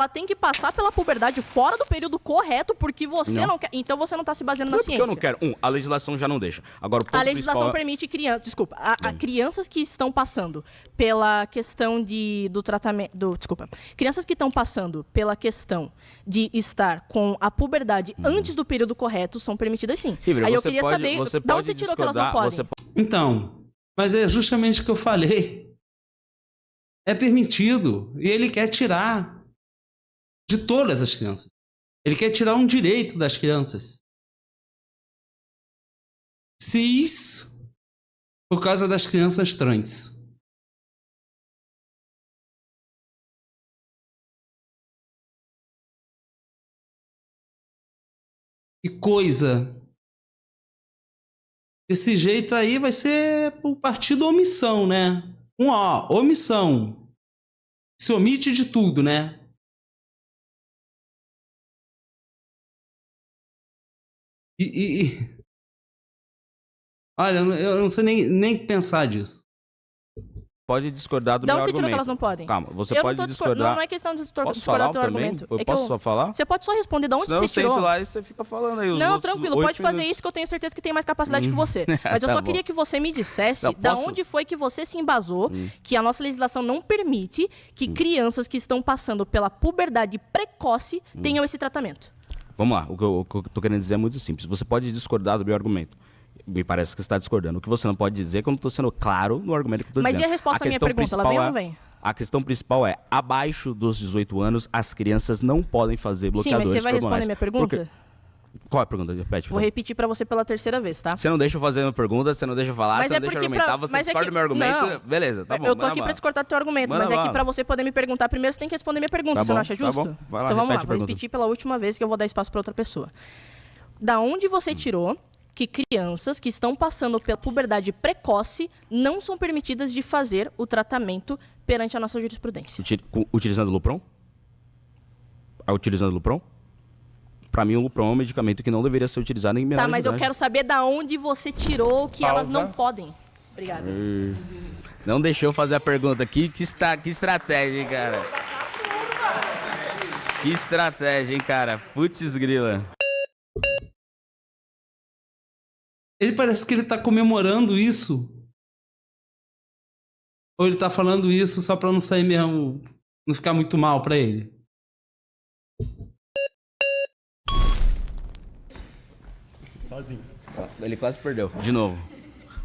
Speaker 5: tem que passar pela puberdade fora do período correto, porque você não quer. Então você não está se baseando na ciência.
Speaker 1: Eu não quero. A legislação já não deixa. Agora,
Speaker 5: a legislação permite crianças. Desculpa. Crianças que estão passando pela questão do tratamento. Crianças que estão passando pela questão de estar com a puberdade antes do período correto são permitidas sim.
Speaker 1: River,
Speaker 5: aí eu queria saber de onde você tirou que elas não podem.
Speaker 3: Então, mas é justamente o que eu falei. É permitido. E ele quer tirar. de todas as crianças. Ele quer tirar um direito das crianças cis por causa das crianças trans. Que coisa! Desse jeito aí vai ser o partido omissão, né? Omissão. Se omite de tudo, né? Olha, eu não sei nem pensar disso.
Speaker 1: Pode discordar do
Speaker 5: Da
Speaker 1: meu
Speaker 5: onde você tirou que
Speaker 1: argumento.
Speaker 5: elas não podem?
Speaker 1: Calma, você
Speaker 5: Eu
Speaker 1: pode
Speaker 5: não tô
Speaker 1: discordar.
Speaker 5: Não é questão de
Speaker 1: Posso
Speaker 5: discordar
Speaker 1: falar
Speaker 5: do teu
Speaker 1: também?
Speaker 5: argumento.
Speaker 1: Eu
Speaker 5: É que
Speaker 1: posso só falar?
Speaker 5: Você pode só responder de onde
Speaker 1: Senão
Speaker 5: você
Speaker 1: eu sento
Speaker 5: tirou.
Speaker 1: lá e você fica falando aí os
Speaker 5: Não,
Speaker 1: outros
Speaker 5: tranquilo,
Speaker 1: 8
Speaker 5: pode fazer
Speaker 1: minutos.
Speaker 5: isso que eu tenho certeza que tem mais capacidade que você. Mas eu
Speaker 1: Tá
Speaker 5: só
Speaker 1: bom.
Speaker 5: queria que você me dissesse
Speaker 1: Não,
Speaker 5: da
Speaker 1: posso?
Speaker 5: onde foi que você se embasou que a nossa legislação não permite que crianças que estão passando pela puberdade precoce tenham esse tratamento.
Speaker 1: Vamos lá, o que eu tô querendo dizer é muito simples. Você pode discordar do meu argumento. Me parece que você está discordando. O que você não pode dizer é que eu não estou sendo claro no argumento que eu estou
Speaker 5: Mas
Speaker 1: dizendo.
Speaker 5: e a resposta à minha
Speaker 1: questão
Speaker 5: pergunta? Ela
Speaker 1: principal
Speaker 5: vem ou não vem?
Speaker 1: A questão principal é, abaixo dos 18 anos, as crianças não podem fazer
Speaker 5: Sim,
Speaker 1: bloqueadores
Speaker 5: mas você vai responder
Speaker 1: hormonais.
Speaker 5: minha pergunta?
Speaker 1: Porque... Qual é a pergunta? Repete, por
Speaker 5: Vou
Speaker 1: favor.
Speaker 5: repetir pra você pela terceira vez, tá?
Speaker 1: Você não deixa eu fazer uma pergunta, você não deixa eu falar,
Speaker 5: Mas
Speaker 1: você
Speaker 5: é
Speaker 1: não deixa eu
Speaker 5: porque
Speaker 1: argumentar,
Speaker 5: pra-
Speaker 1: você
Speaker 5: mas é
Speaker 1: discorda
Speaker 5: que-
Speaker 1: do meu argumento,
Speaker 5: não.
Speaker 1: beleza, tá bom.
Speaker 5: Eu tô
Speaker 1: manda
Speaker 5: aqui pra
Speaker 1: bala.
Speaker 5: discordar do teu argumento,
Speaker 1: Manda
Speaker 5: mas é que
Speaker 1: bala.
Speaker 5: pra você poder me perguntar primeiro, você tem que responder minha pergunta,
Speaker 1: Tá
Speaker 5: você não
Speaker 1: bom,
Speaker 5: acha
Speaker 1: tá
Speaker 5: justo?
Speaker 1: bom. Vai lá,
Speaker 5: Então vamos lá,
Speaker 1: repete a
Speaker 5: vou
Speaker 1: pergunta.
Speaker 5: repetir pela última vez que eu vou dar espaço pra outra pessoa. Da onde você tirou que crianças que estão passando pela puberdade precoce não são permitidas de fazer o tratamento perante a nossa jurisprudência?
Speaker 1: Utilizando o Lupron? Utilizando o Lupron? Pra mim, o Lupron é um medicamento que não deveria ser utilizado em menores
Speaker 5: Tá, mas
Speaker 1: de
Speaker 5: eu
Speaker 1: idade.
Speaker 5: quero saber da onde você tirou que elas
Speaker 1: Pausa.
Speaker 5: não podem. Obrigada.
Speaker 1: Não deixou eu fazer a pergunta aqui. Que estratégia, hein, cara? Que estratégia, hein, cara? Putz grila.
Speaker 3: Ele parece que ele tá comemorando isso. Ou ele tá falando isso só pra não sair mesmo, não ficar muito mal pra ele.
Speaker 6: Sozinho.
Speaker 1: Ele quase perdeu. De novo.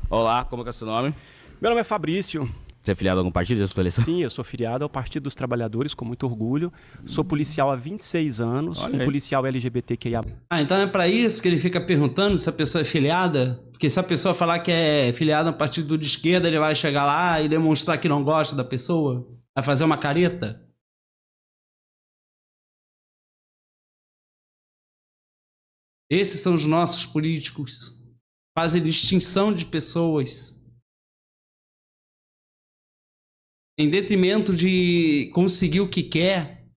Speaker 1: Olá, como é o seu nome?
Speaker 6: Meu nome é Fabrício.
Speaker 1: Você é filiado a algum partido? Já sua eleição?
Speaker 6: Sim, eu sou filiado ao Partido dos Trabalhadores, com muito orgulho. Sou policial há 26 anos,
Speaker 1: Olha
Speaker 6: um
Speaker 1: aí.
Speaker 6: policial LGBTQIA+.
Speaker 3: Ah, então é pra isso que ele fica perguntando se a pessoa é filiada? Porque se a pessoa falar que é filiada a um partido de esquerda, ele vai chegar lá e demonstrar que não gosta da pessoa? Vai fazer uma careta? Esses são os nossos políticos. Fazem distinção de pessoas. Em detrimento de conseguir o que quer,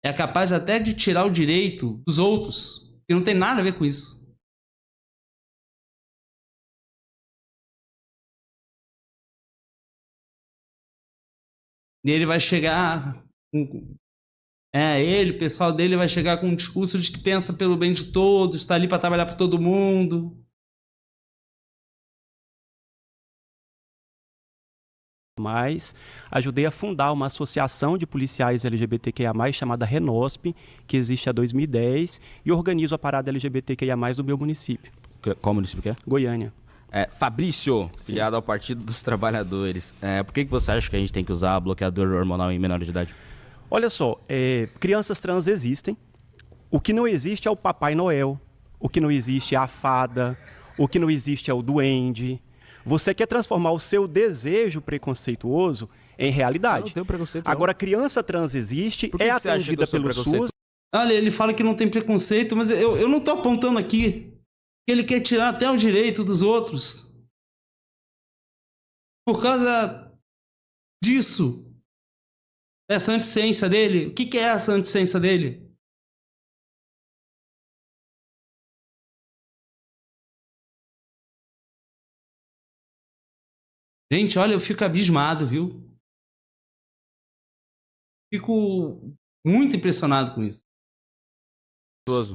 Speaker 3: é capaz até de tirar o direito dos outros, que não tem nada a ver com isso. E ele vai chegar... ele, o pessoal dele vai chegar com um discurso de que pensa pelo bem de todos, está ali para trabalhar para todo mundo.
Speaker 6: Mas ajudei a fundar uma associação de policiais LGBTQIA+, chamada Renosp, que existe há 2010, e organizo a parada LGBTQIA+, do meu município,
Speaker 1: Qual município que é?
Speaker 6: Goiânia.
Speaker 1: Fabrício, filiado ao Partido dos Trabalhadores. Por que você acha que a gente tem que usar bloqueador hormonal em menores de idade?
Speaker 6: Olha só, crianças trans existem. O que não existe é o Papai Noel. O que não existe é a fada. O que não existe é o duende. Você quer transformar o seu desejo preconceituoso em realidade.
Speaker 1: Eu não tenho preconceito, não.
Speaker 6: Agora, criança trans existe,
Speaker 1: Por que
Speaker 6: é
Speaker 1: que você acha que
Speaker 6: atendida
Speaker 1: eu sou
Speaker 6: pelo
Speaker 1: preconceituoso?
Speaker 6: SUS.
Speaker 3: Olha, ele fala que não tem preconceito, mas eu não tô apontando aqui que ele quer tirar até o direito dos outros. Por causa disso. Essa anticiência dele. O que é essa anticiência dele? Gente, olha, eu fico abismado, viu? Fico muito impressionado com isso.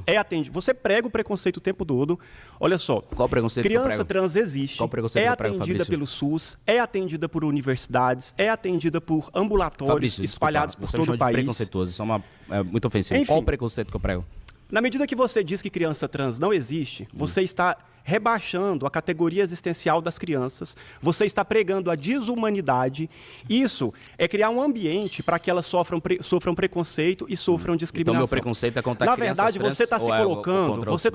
Speaker 6: É atendido. Você prega o preconceito o tempo todo. Olha só.
Speaker 1: Qual preconceito que eu
Speaker 6: Criança
Speaker 1: prego?
Speaker 6: trans existe.
Speaker 1: Qual preconceito
Speaker 6: É
Speaker 1: que eu prego,
Speaker 6: atendida
Speaker 1: Fabrício?
Speaker 6: pelo SUS, é atendida por universidades, é atendida por ambulatórios
Speaker 1: Fabrício,
Speaker 6: espalhados
Speaker 1: desculpa,
Speaker 6: por
Speaker 1: você me
Speaker 6: todo
Speaker 1: chama
Speaker 6: o
Speaker 1: de
Speaker 6: país.
Speaker 1: preconceituoso, isso é muito ofensivo.
Speaker 6: Enfim.
Speaker 1: Qual o preconceito que eu prego?
Speaker 6: Na medida que você diz que criança trans não existe, você está rebaixando a categoria existencial das crianças, você está pregando a desumanidade. Isso é criar um ambiente para que elas sofram preconceito e sofram discriminação.
Speaker 1: Então, meu preconceito é contra
Speaker 6: Na
Speaker 1: crianças
Speaker 6: verdade, você está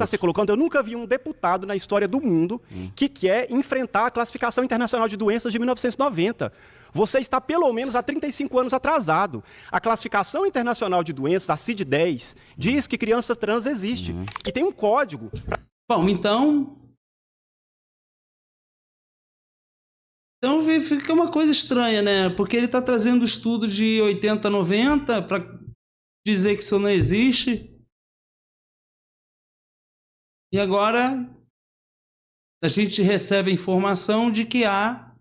Speaker 6: se colocando, eu nunca vi um deputado na história do mundo que quer enfrentar a classificação internacional de doenças de 1990. Você está pelo menos há 35 anos atrasado. A classificação internacional de doenças, a CID-10, diz que crianças trans existem. E tem um código.
Speaker 3: Bom, então fica uma coisa estranha, né? Porque ele está trazendo estudo de 80, 90 para dizer que isso não existe. E agora a gente recebe a informação de que há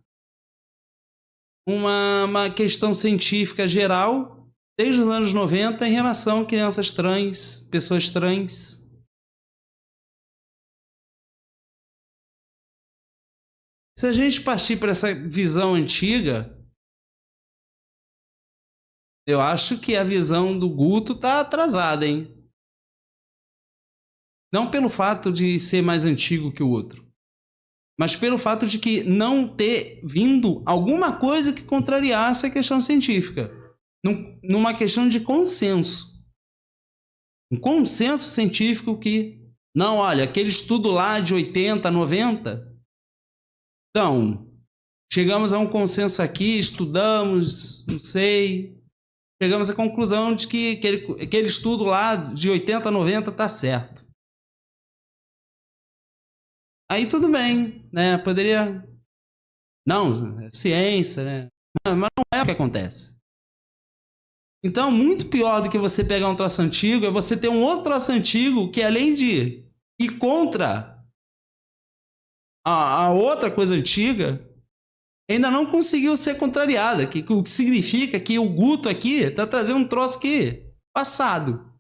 Speaker 3: uma questão científica geral desde os anos 90 em relação a crianças trans, pessoas trans. Se a gente partir para essa visão antiga, eu acho que a visão do Guto está atrasada, hein? Não pelo fato de ser mais antigo que o outro, mas pelo fato de que não ter vindo alguma coisa que contrariasse a questão científica. Numa questão de consenso. Um consenso científico que, não, olha, aquele estudo lá de 80, 90... Então, chegamos a um consenso aqui, estudamos, não sei, chegamos à conclusão de que aquele estudo lá de 80 a 90 está certo. Aí tudo bem, né? Poderia... Não, é ciência, né? Mas não é o que acontece. Então, muito pior do que você pegar um troço antigo é você ter um outro troço antigo que, além de ir contra a outra coisa antiga, ainda não conseguiu ser contrariada, o que significa que o Guto aqui está trazendo um troço aqui passado.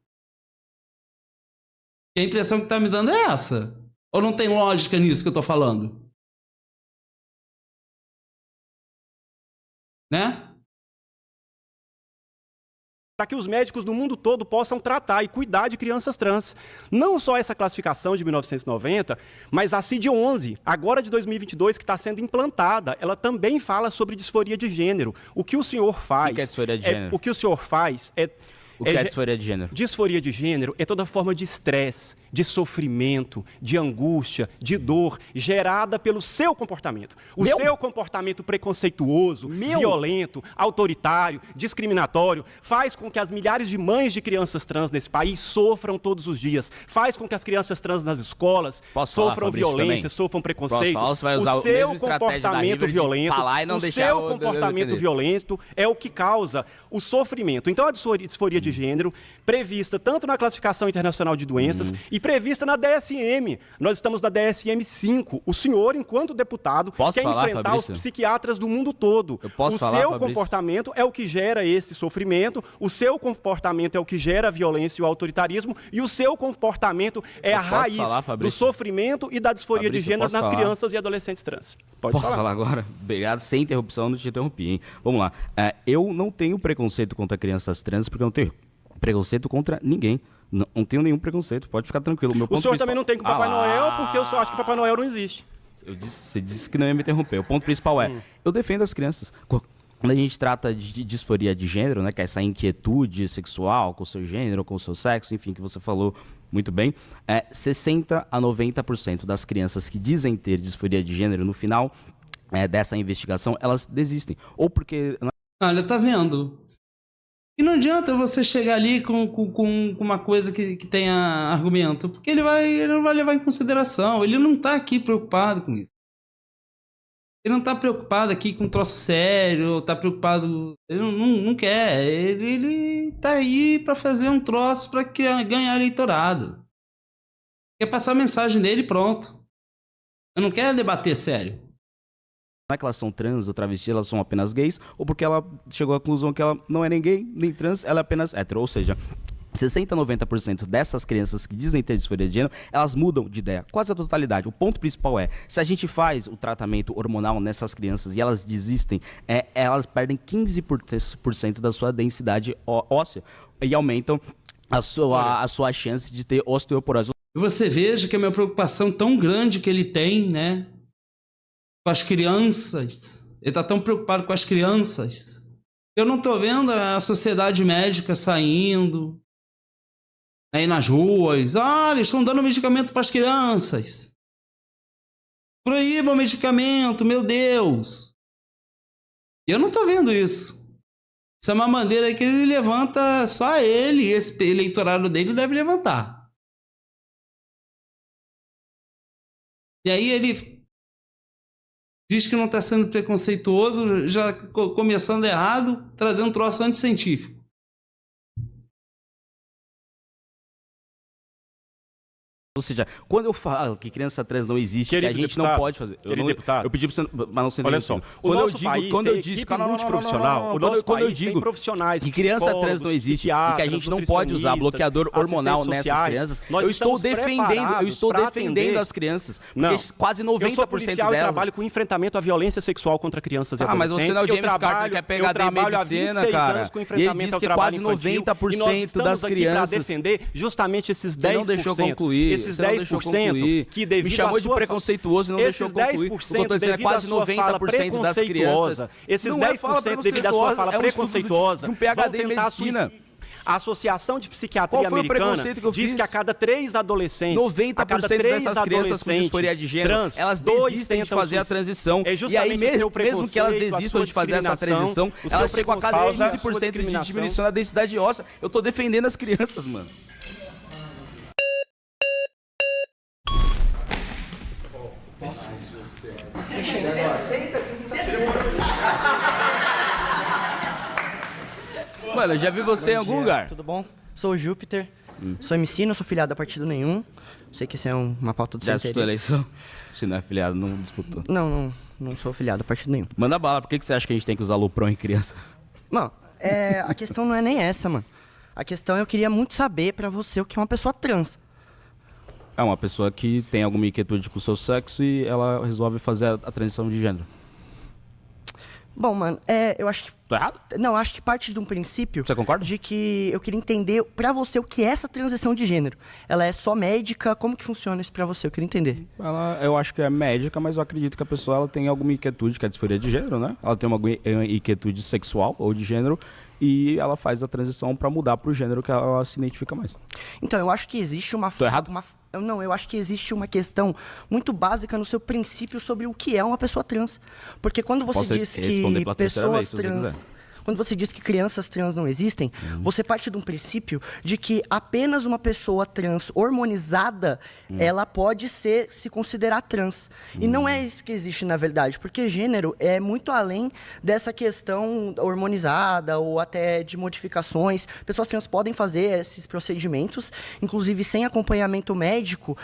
Speaker 3: E a impressão que está me dando é essa. Ou não tem lógica nisso que eu estou falando? Né?
Speaker 6: Para que os médicos do mundo todo possam tratar e cuidar de crianças trans. Não só essa classificação de 1990, mas a CID-11, agora de 2022, que está sendo implantada, ela também fala sobre disforia de gênero. O que o senhor faz...
Speaker 1: O que é disforia de gênero?
Speaker 6: O que o senhor faz é...
Speaker 1: O que é disforia de gênero?
Speaker 6: Disforia de gênero é toda forma de estresse, de sofrimento, de angústia, de dor, gerada pelo seu comportamento. O seu comportamento preconceituoso, violento, autoritário, discriminatório, faz com que as milhares de mães de crianças trans nesse país sofram todos os dias. Faz com que as crianças trans nas escolas sofram violência, sofram preconceito.
Speaker 1: O seu comportamento violento,
Speaker 6: é o que causa o sofrimento. Então, a disforia de gênero, prevista tanto na Classificação Internacional de Doenças e prevista na DSM. Nós estamos na DSM-5. O senhor, enquanto deputado, quer enfrentar os psiquiatras do mundo todo. O seu comportamento é o que gera esse sofrimento, o seu comportamento é o que gera a violência e o autoritarismo, e o seu comportamento é a raiz do sofrimento e da disforia de gênero nas crianças e adolescentes trans.
Speaker 1: Posso falar agora? Obrigado, sem interrupção, não te interrompi, hein? Vamos lá. Eu não tenho preconceito contra crianças trans, porque eu não tenho preconceito contra ninguém. Não tenho nenhum preconceito, pode ficar tranquilo.
Speaker 6: O senhor também não tem com o Papai Noel, porque eu só acho que Papai Noel não existe.
Speaker 1: Você disse que não ia me interromper. O ponto principal é, eu defendo as crianças. Quando a gente trata de disforia de gênero, né, que é essa inquietude sexual com o seu gênero, com o seu sexo, enfim, que você falou muito bem, 60 a 90% das crianças que dizem ter disforia de gênero, no final dessa investigação, elas desistem. Ou porque...
Speaker 3: Olha, tá vendo? E não adianta você chegar ali com uma coisa que tenha argumento, porque ele não vai levar em consideração. Ele não tá aqui preocupado com isso. Ele não tá preocupado aqui com um troço sério, tá preocupado... Ele não quer. Ele tá aí pra fazer um troço pra ganhar eleitorado. Quer passar a mensagem dele e pronto. Ele não quer debater sério.
Speaker 1: Não é que elas são trans ou travesti, elas são apenas gays, ou porque ela chegou à conclusão que ela não é nem gay, nem trans, ela é apenas hétero. Ou seja, 60 a 90% dessas crianças que dizem ter disforia de gênero, elas mudam de ideia, quase a totalidade. O ponto principal é, se a gente faz o tratamento hormonal nessas crianças e elas desistem, elas perdem 15% da sua densidade óssea e aumentam a sua chance de ter osteoporose.
Speaker 3: E você veja que é uma preocupação tão grande que ele tem, né? Com as crianças. Ele está tão preocupado com as crianças. Eu não estou vendo a sociedade médica saindo aí nas ruas. Ah, eles estão dando medicamento para as crianças. Proíba o medicamento, meu Deus. Eu não estou vendo isso. Isso é uma bandeira que ele levanta, só ele, esse eleitorado dele deve levantar. E aí ele diz que não está sendo preconceituoso, já começando errado, trazendo um troço anticientífico.
Speaker 1: Ou seja, quando eu falo que criança trans não existe,
Speaker 6: Querido
Speaker 1: que a gente
Speaker 6: deputado,
Speaker 1: não pode fazer.
Speaker 6: querido deputado,
Speaker 1: eu pedi pra você, mas não sendo
Speaker 6: olha só,
Speaker 1: quando
Speaker 6: o
Speaker 1: eu
Speaker 6: nosso
Speaker 1: digo,
Speaker 6: país
Speaker 1: quando
Speaker 6: tem
Speaker 1: eu disse,
Speaker 6: equipe multiprofissional, o nosso
Speaker 1: quando eu
Speaker 6: país tem
Speaker 1: digo
Speaker 6: profissionais,
Speaker 1: que criança trans não
Speaker 6: psicólogos,
Speaker 1: existe e que a
Speaker 6: psiquiatras,
Speaker 1: gente não pode usar bloqueador hormonal
Speaker 6: assistentes
Speaker 1: nessas
Speaker 6: sociais,
Speaker 1: crianças,
Speaker 6: nós
Speaker 1: eu estou
Speaker 6: estamos
Speaker 1: defendendo
Speaker 6: preparados
Speaker 1: as crianças, porque
Speaker 6: Não.
Speaker 1: quase 90%
Speaker 6: Eu sou policial e
Speaker 1: delas.
Speaker 6: trabalho com enfrentamento à violência sexual contra crianças e
Speaker 1: mas
Speaker 6: adolescentes.
Speaker 1: você não é o
Speaker 6: Eu
Speaker 1: James Carter, que é PhD em
Speaker 6: trabalho há
Speaker 1: medicina,
Speaker 6: 26
Speaker 1: cara.
Speaker 6: anos com
Speaker 1: E ele
Speaker 6: enfrentamento
Speaker 1: diz
Speaker 6: ao
Speaker 1: que
Speaker 6: trabalho
Speaker 1: quase
Speaker 6: infantil,
Speaker 1: 90%
Speaker 6: e nós estamos
Speaker 1: das
Speaker 6: aqui
Speaker 1: crianças-
Speaker 6: para defender justamente esses 10%.
Speaker 1: Você não deixou concluir.
Speaker 6: Esses
Speaker 1: Você não deixou
Speaker 6: 10%
Speaker 1: concluir.
Speaker 6: que devido
Speaker 1: Me chamou
Speaker 6: à
Speaker 1: de
Speaker 6: sua
Speaker 1: preconceituoso e não deixou concluir. O que eu tô dizendo é
Speaker 6: devido à
Speaker 1: quase
Speaker 6: sua fala
Speaker 1: 90% das crianças.
Speaker 6: esses
Speaker 1: Não é fala
Speaker 6: 10% devido à sua fala
Speaker 1: é um estudo
Speaker 6: preconceituosa,
Speaker 1: de um PhD
Speaker 6: vão
Speaker 1: em
Speaker 6: tentar
Speaker 1: medicina.
Speaker 6: A Associação de Psiquiatria
Speaker 1: Qual foi o
Speaker 6: Americana
Speaker 1: preconceito que eu
Speaker 6: diz
Speaker 1: fiz?
Speaker 6: que a cada 3 adolescentes,
Speaker 1: 90% dessas crianças com disforia de gênero,
Speaker 6: trans,
Speaker 1: elas
Speaker 6: 2
Speaker 1: desistem de
Speaker 6: tentam
Speaker 1: fazer a
Speaker 6: suicídio.
Speaker 1: transição.
Speaker 6: É
Speaker 1: E aí,
Speaker 6: justamente o seu
Speaker 1: mesmo que elas
Speaker 6: preconceito, a
Speaker 1: desistam
Speaker 6: sua
Speaker 1: de fazer essa
Speaker 6: discriminação,
Speaker 1: transição,
Speaker 6: o seu
Speaker 1: elas chegam a quase
Speaker 6: preconceito, a sua
Speaker 1: 15% de
Speaker 6: discriminação.
Speaker 1: diminuição da densidade óssea. Eu tô defendendo as crianças, mano. Mano, eu já vi você em algum lugar.
Speaker 7: Tudo bom? Sou o Júpiter, sou MC, não sou filiado a partido nenhum. Sei que essa é uma pauta do
Speaker 1: Já
Speaker 7: seu
Speaker 1: disputou a
Speaker 7: interesse.
Speaker 1: eleição? Se não é afiliado, não disputou.
Speaker 7: Não sou filiado a partido nenhum.
Speaker 1: Manda bala, por que você acha que a gente tem que usar Lupron em criança?
Speaker 7: Mano, a questão não é nem essa, mano. A questão eu queria muito saber pra você o que é uma pessoa trans.
Speaker 1: É uma pessoa que tem alguma inquietude com o seu sexo e ela resolve fazer a transição de gênero.
Speaker 7: Bom, mano, eu acho que...
Speaker 1: Tô errado?
Speaker 7: Não, acho que parte de um princípio...
Speaker 1: Você concorda?
Speaker 7: De que eu queria entender pra você o que é essa transição de gênero. Ela é só médica? Como que funciona isso pra você? Eu queria entender.
Speaker 1: Eu acho que é médica, mas eu acredito que a pessoa ela tem alguma inquietude, que é a disforia de gênero, né? Ela tem uma inquietude sexual ou de gênero e ela faz a transição pra mudar pro gênero que ela se identifica mais.
Speaker 7: Então, eu acho que existe uma...
Speaker 1: Tô errado?
Speaker 7: Não, eu acho que existe uma questão muito básica no seu princípio sobre o que é uma pessoa trans. Porque quando você
Speaker 1: Posso
Speaker 7: diz
Speaker 1: responder
Speaker 7: que
Speaker 1: pela terceira
Speaker 7: pessoas
Speaker 1: vez, se você
Speaker 7: trans...
Speaker 1: quiser.
Speaker 7: Quando você diz que crianças trans não existem, você parte de um princípio de que apenas uma pessoa trans hormonizada, ela pode se considerar trans. E não é isso que existe na verdade, porque gênero é muito além dessa questão hormonizada ou até de modificações. Pessoas trans podem fazer esses procedimentos, inclusive sem acompanhamento médico.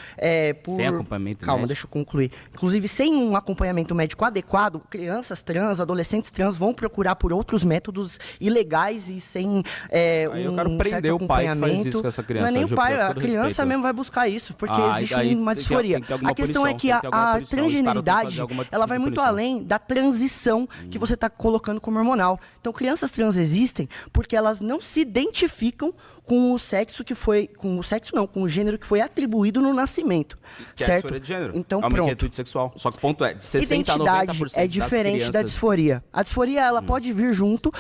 Speaker 1: Sem acompanhamento
Speaker 7: Calma,
Speaker 1: médico?
Speaker 7: deixa eu concluir. Inclusive, sem um acompanhamento médico adequado, crianças trans, adolescentes trans vão procurar por outros métodos ilegais e sem
Speaker 1: Aí eu quero prender o pai que faz isso com essa criança.
Speaker 7: Não é nem o
Speaker 1: Júpiter,
Speaker 7: pai,
Speaker 1: com
Speaker 7: a
Speaker 1: todo
Speaker 7: criança
Speaker 1: respeito.
Speaker 7: mesmo vai buscar isso, porque existe
Speaker 1: aí
Speaker 7: uma
Speaker 1: tem que-
Speaker 7: disforia.
Speaker 1: tem que ter alguma
Speaker 7: A questão
Speaker 1: punição,
Speaker 7: é que
Speaker 1: tem que ter alguma
Speaker 7: a
Speaker 1: punição. Os caras têm que
Speaker 7: transgeneridade,
Speaker 1: fazer alguma
Speaker 7: ela vai
Speaker 1: tipo de
Speaker 7: muito
Speaker 1: punição.
Speaker 7: além da transição que você está colocando como hormonal. Então, crianças trans existem porque elas não se identificam com o sexo que foi... Com o sexo não, com o gênero que foi atribuído no nascimento.
Speaker 1: Que é a
Speaker 7: certo?
Speaker 1: disforia de gênero.
Speaker 7: Então,
Speaker 1: é uma
Speaker 7: pronto.
Speaker 1: inquietude sexual. Só que o ponto é, de 60 a 90%
Speaker 7: Identidade é diferente
Speaker 1: das
Speaker 7: da
Speaker 1: crianças...
Speaker 7: disforia. A disforia, ela pode vir junto,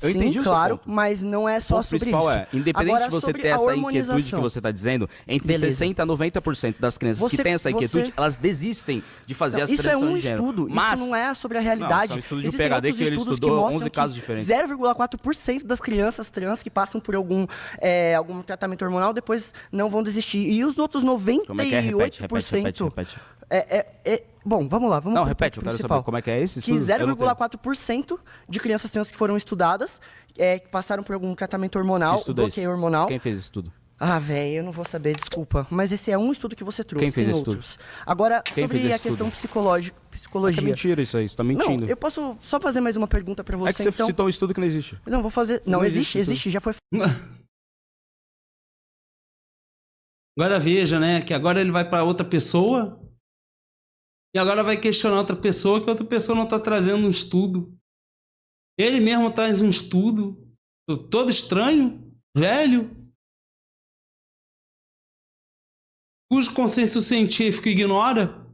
Speaker 1: Eu
Speaker 7: sim,
Speaker 1: entendi o seu
Speaker 7: claro,
Speaker 1: ponto.
Speaker 7: mas não é
Speaker 1: O
Speaker 7: só
Speaker 1: ponto
Speaker 7: sobre
Speaker 1: principal
Speaker 7: isso.
Speaker 1: é, independente
Speaker 7: Agora,
Speaker 1: de você
Speaker 7: sobre
Speaker 1: ter
Speaker 7: a
Speaker 1: essa inquietude que
Speaker 7: hormonização.
Speaker 1: você está dizendo, entre
Speaker 7: Beleza.
Speaker 1: 60% a 90% das crianças que
Speaker 7: Você-
Speaker 1: têm essa inquietude,
Speaker 7: você-
Speaker 1: elas desistem de fazer
Speaker 7: Não,
Speaker 1: as
Speaker 7: isso é
Speaker 1: transições
Speaker 7: um
Speaker 1: de gênero.
Speaker 7: estudo,
Speaker 1: Mas,
Speaker 7: isso não é sobre a realidade.
Speaker 1: Não, é um estudo de um
Speaker 7: Existem
Speaker 1: PhD
Speaker 7: outros
Speaker 1: que ele
Speaker 7: estudos
Speaker 1: estudou
Speaker 7: mostram
Speaker 1: 11 casos diferentes.
Speaker 7: 0,4% das crianças trans que passam por algum tratamento hormonal depois não vão desistir. E os outros 98%...
Speaker 1: Como é que é? Repete.
Speaker 7: Bom, vamos lá, vamos
Speaker 1: Não,
Speaker 7: pro
Speaker 1: repete,
Speaker 7: ponto
Speaker 1: eu quero
Speaker 7: principal.
Speaker 1: saber como é que é esse
Speaker 7: Que
Speaker 1: estudo. Eu não tenho.
Speaker 7: 0,4% de crianças trans que foram estudadas, que passaram por algum tratamento hormonal,
Speaker 1: Que estudo é esse?
Speaker 7: bloqueio hormonal.
Speaker 1: Quem fez esse estudo?
Speaker 7: Ah, velho, eu não vou saber, desculpa. Mas esse é um estudo que você trouxe,
Speaker 1: Quem fez
Speaker 7: tem
Speaker 1: esse estudo?
Speaker 7: outros. Agora,
Speaker 1: Quem
Speaker 7: sobre
Speaker 1: fez
Speaker 7: a
Speaker 1: esse
Speaker 7: questão
Speaker 1: estudo? É
Speaker 7: psicologia.
Speaker 1: mentira isso aí, você tá mentindo.
Speaker 7: Não, eu posso só fazer mais uma pergunta pra você,
Speaker 1: É que você
Speaker 7: então?
Speaker 1: citou um estudo que não existe.
Speaker 7: Não, vou fazer... Não,
Speaker 1: Não existe
Speaker 7: existe, já foi...
Speaker 3: Agora veja, né? Que agora ele vai para outra pessoa e agora vai questionar outra pessoa que outra pessoa não está trazendo um estudo. Ele mesmo traz um estudo todo estranho, velho. cujo consenso científico ignora,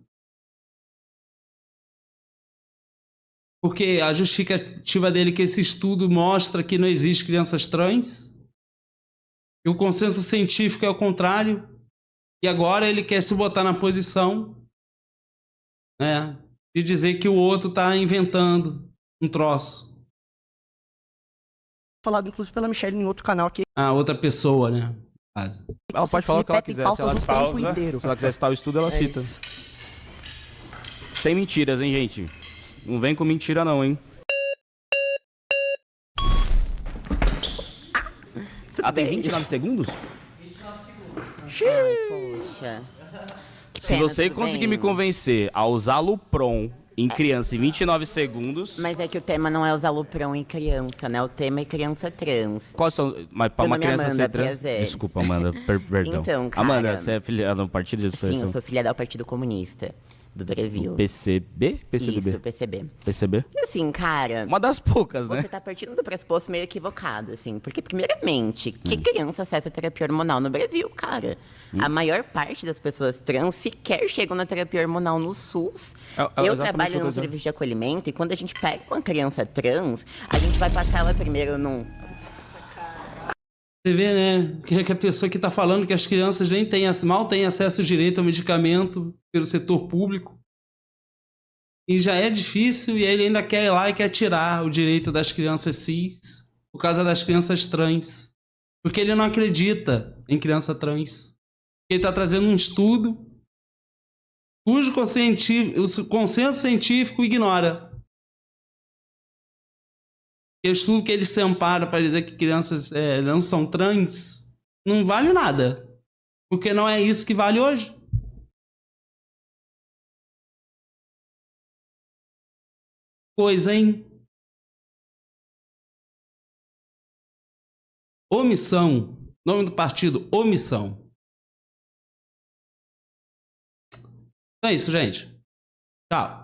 Speaker 3: porque a justificativa dele é que esse estudo mostra que não existe crianças trans, e o consenso científico é o contrário, e agora ele quer se botar na posição, né, de dizer que o outro está inventando um troço.
Speaker 7: Falado, inclusive, pela Michelle em outro canal aqui.
Speaker 3: Ah, outra pessoa, né? Quase.
Speaker 1: Ela pode falar o que ela quiser. Se ela quiser citar o estudo, ela cita.
Speaker 7: Isso.
Speaker 1: Sem mentiras, hein, gente? Não vem com mentira não, hein? Tem 29 segundos?
Speaker 8: Ai, poxa.
Speaker 1: Se você conseguir me convencer a usar Lupron em criança em 29 segundos...
Speaker 8: Mas é que o tema não é usar Lupron em criança, né? O tema é criança trans.
Speaker 1: Quais são... Mas pra uma criança ser trans... Desculpa, Amanda, perdão.
Speaker 8: Então, cara...
Speaker 1: Amanda, você é filiada ao Partido de Expressão?
Speaker 8: Sim, eu sou filiada ao Partido Comunista do Brasil.
Speaker 1: PCB? PCdoB?
Speaker 8: Isso, PCB.
Speaker 1: PCB?
Speaker 8: E assim, cara...
Speaker 1: Uma das poucas, né?
Speaker 8: Você tá partindo do pressuposto meio equivocado, assim. Porque, primeiramente, que criança acessa a terapia hormonal no Brasil, cara? A maior parte das pessoas trans sequer chegam na terapia hormonal no SUS. Eu trabalho num serviço de acolhimento e quando a gente pega uma criança trans, a gente vai passar ela primeiro num...
Speaker 3: Você vê, né? Que a pessoa que está falando que as crianças nem têm, mal têm acesso ao direito ao medicamento pelo setor público. E já é difícil, e ele ainda quer ir lá e quer tirar o direito das crianças cis por causa das crianças trans. Porque ele não acredita em criança trans. Ele está trazendo um estudo cujo o consenso científico ignora. O estudo que ele se ampara para dizer que crianças não são trans não vale nada. Porque não é isso que vale hoje. Coisa, hein? Omissão. Nome do partido, omissão. Então é isso, gente. Tchau.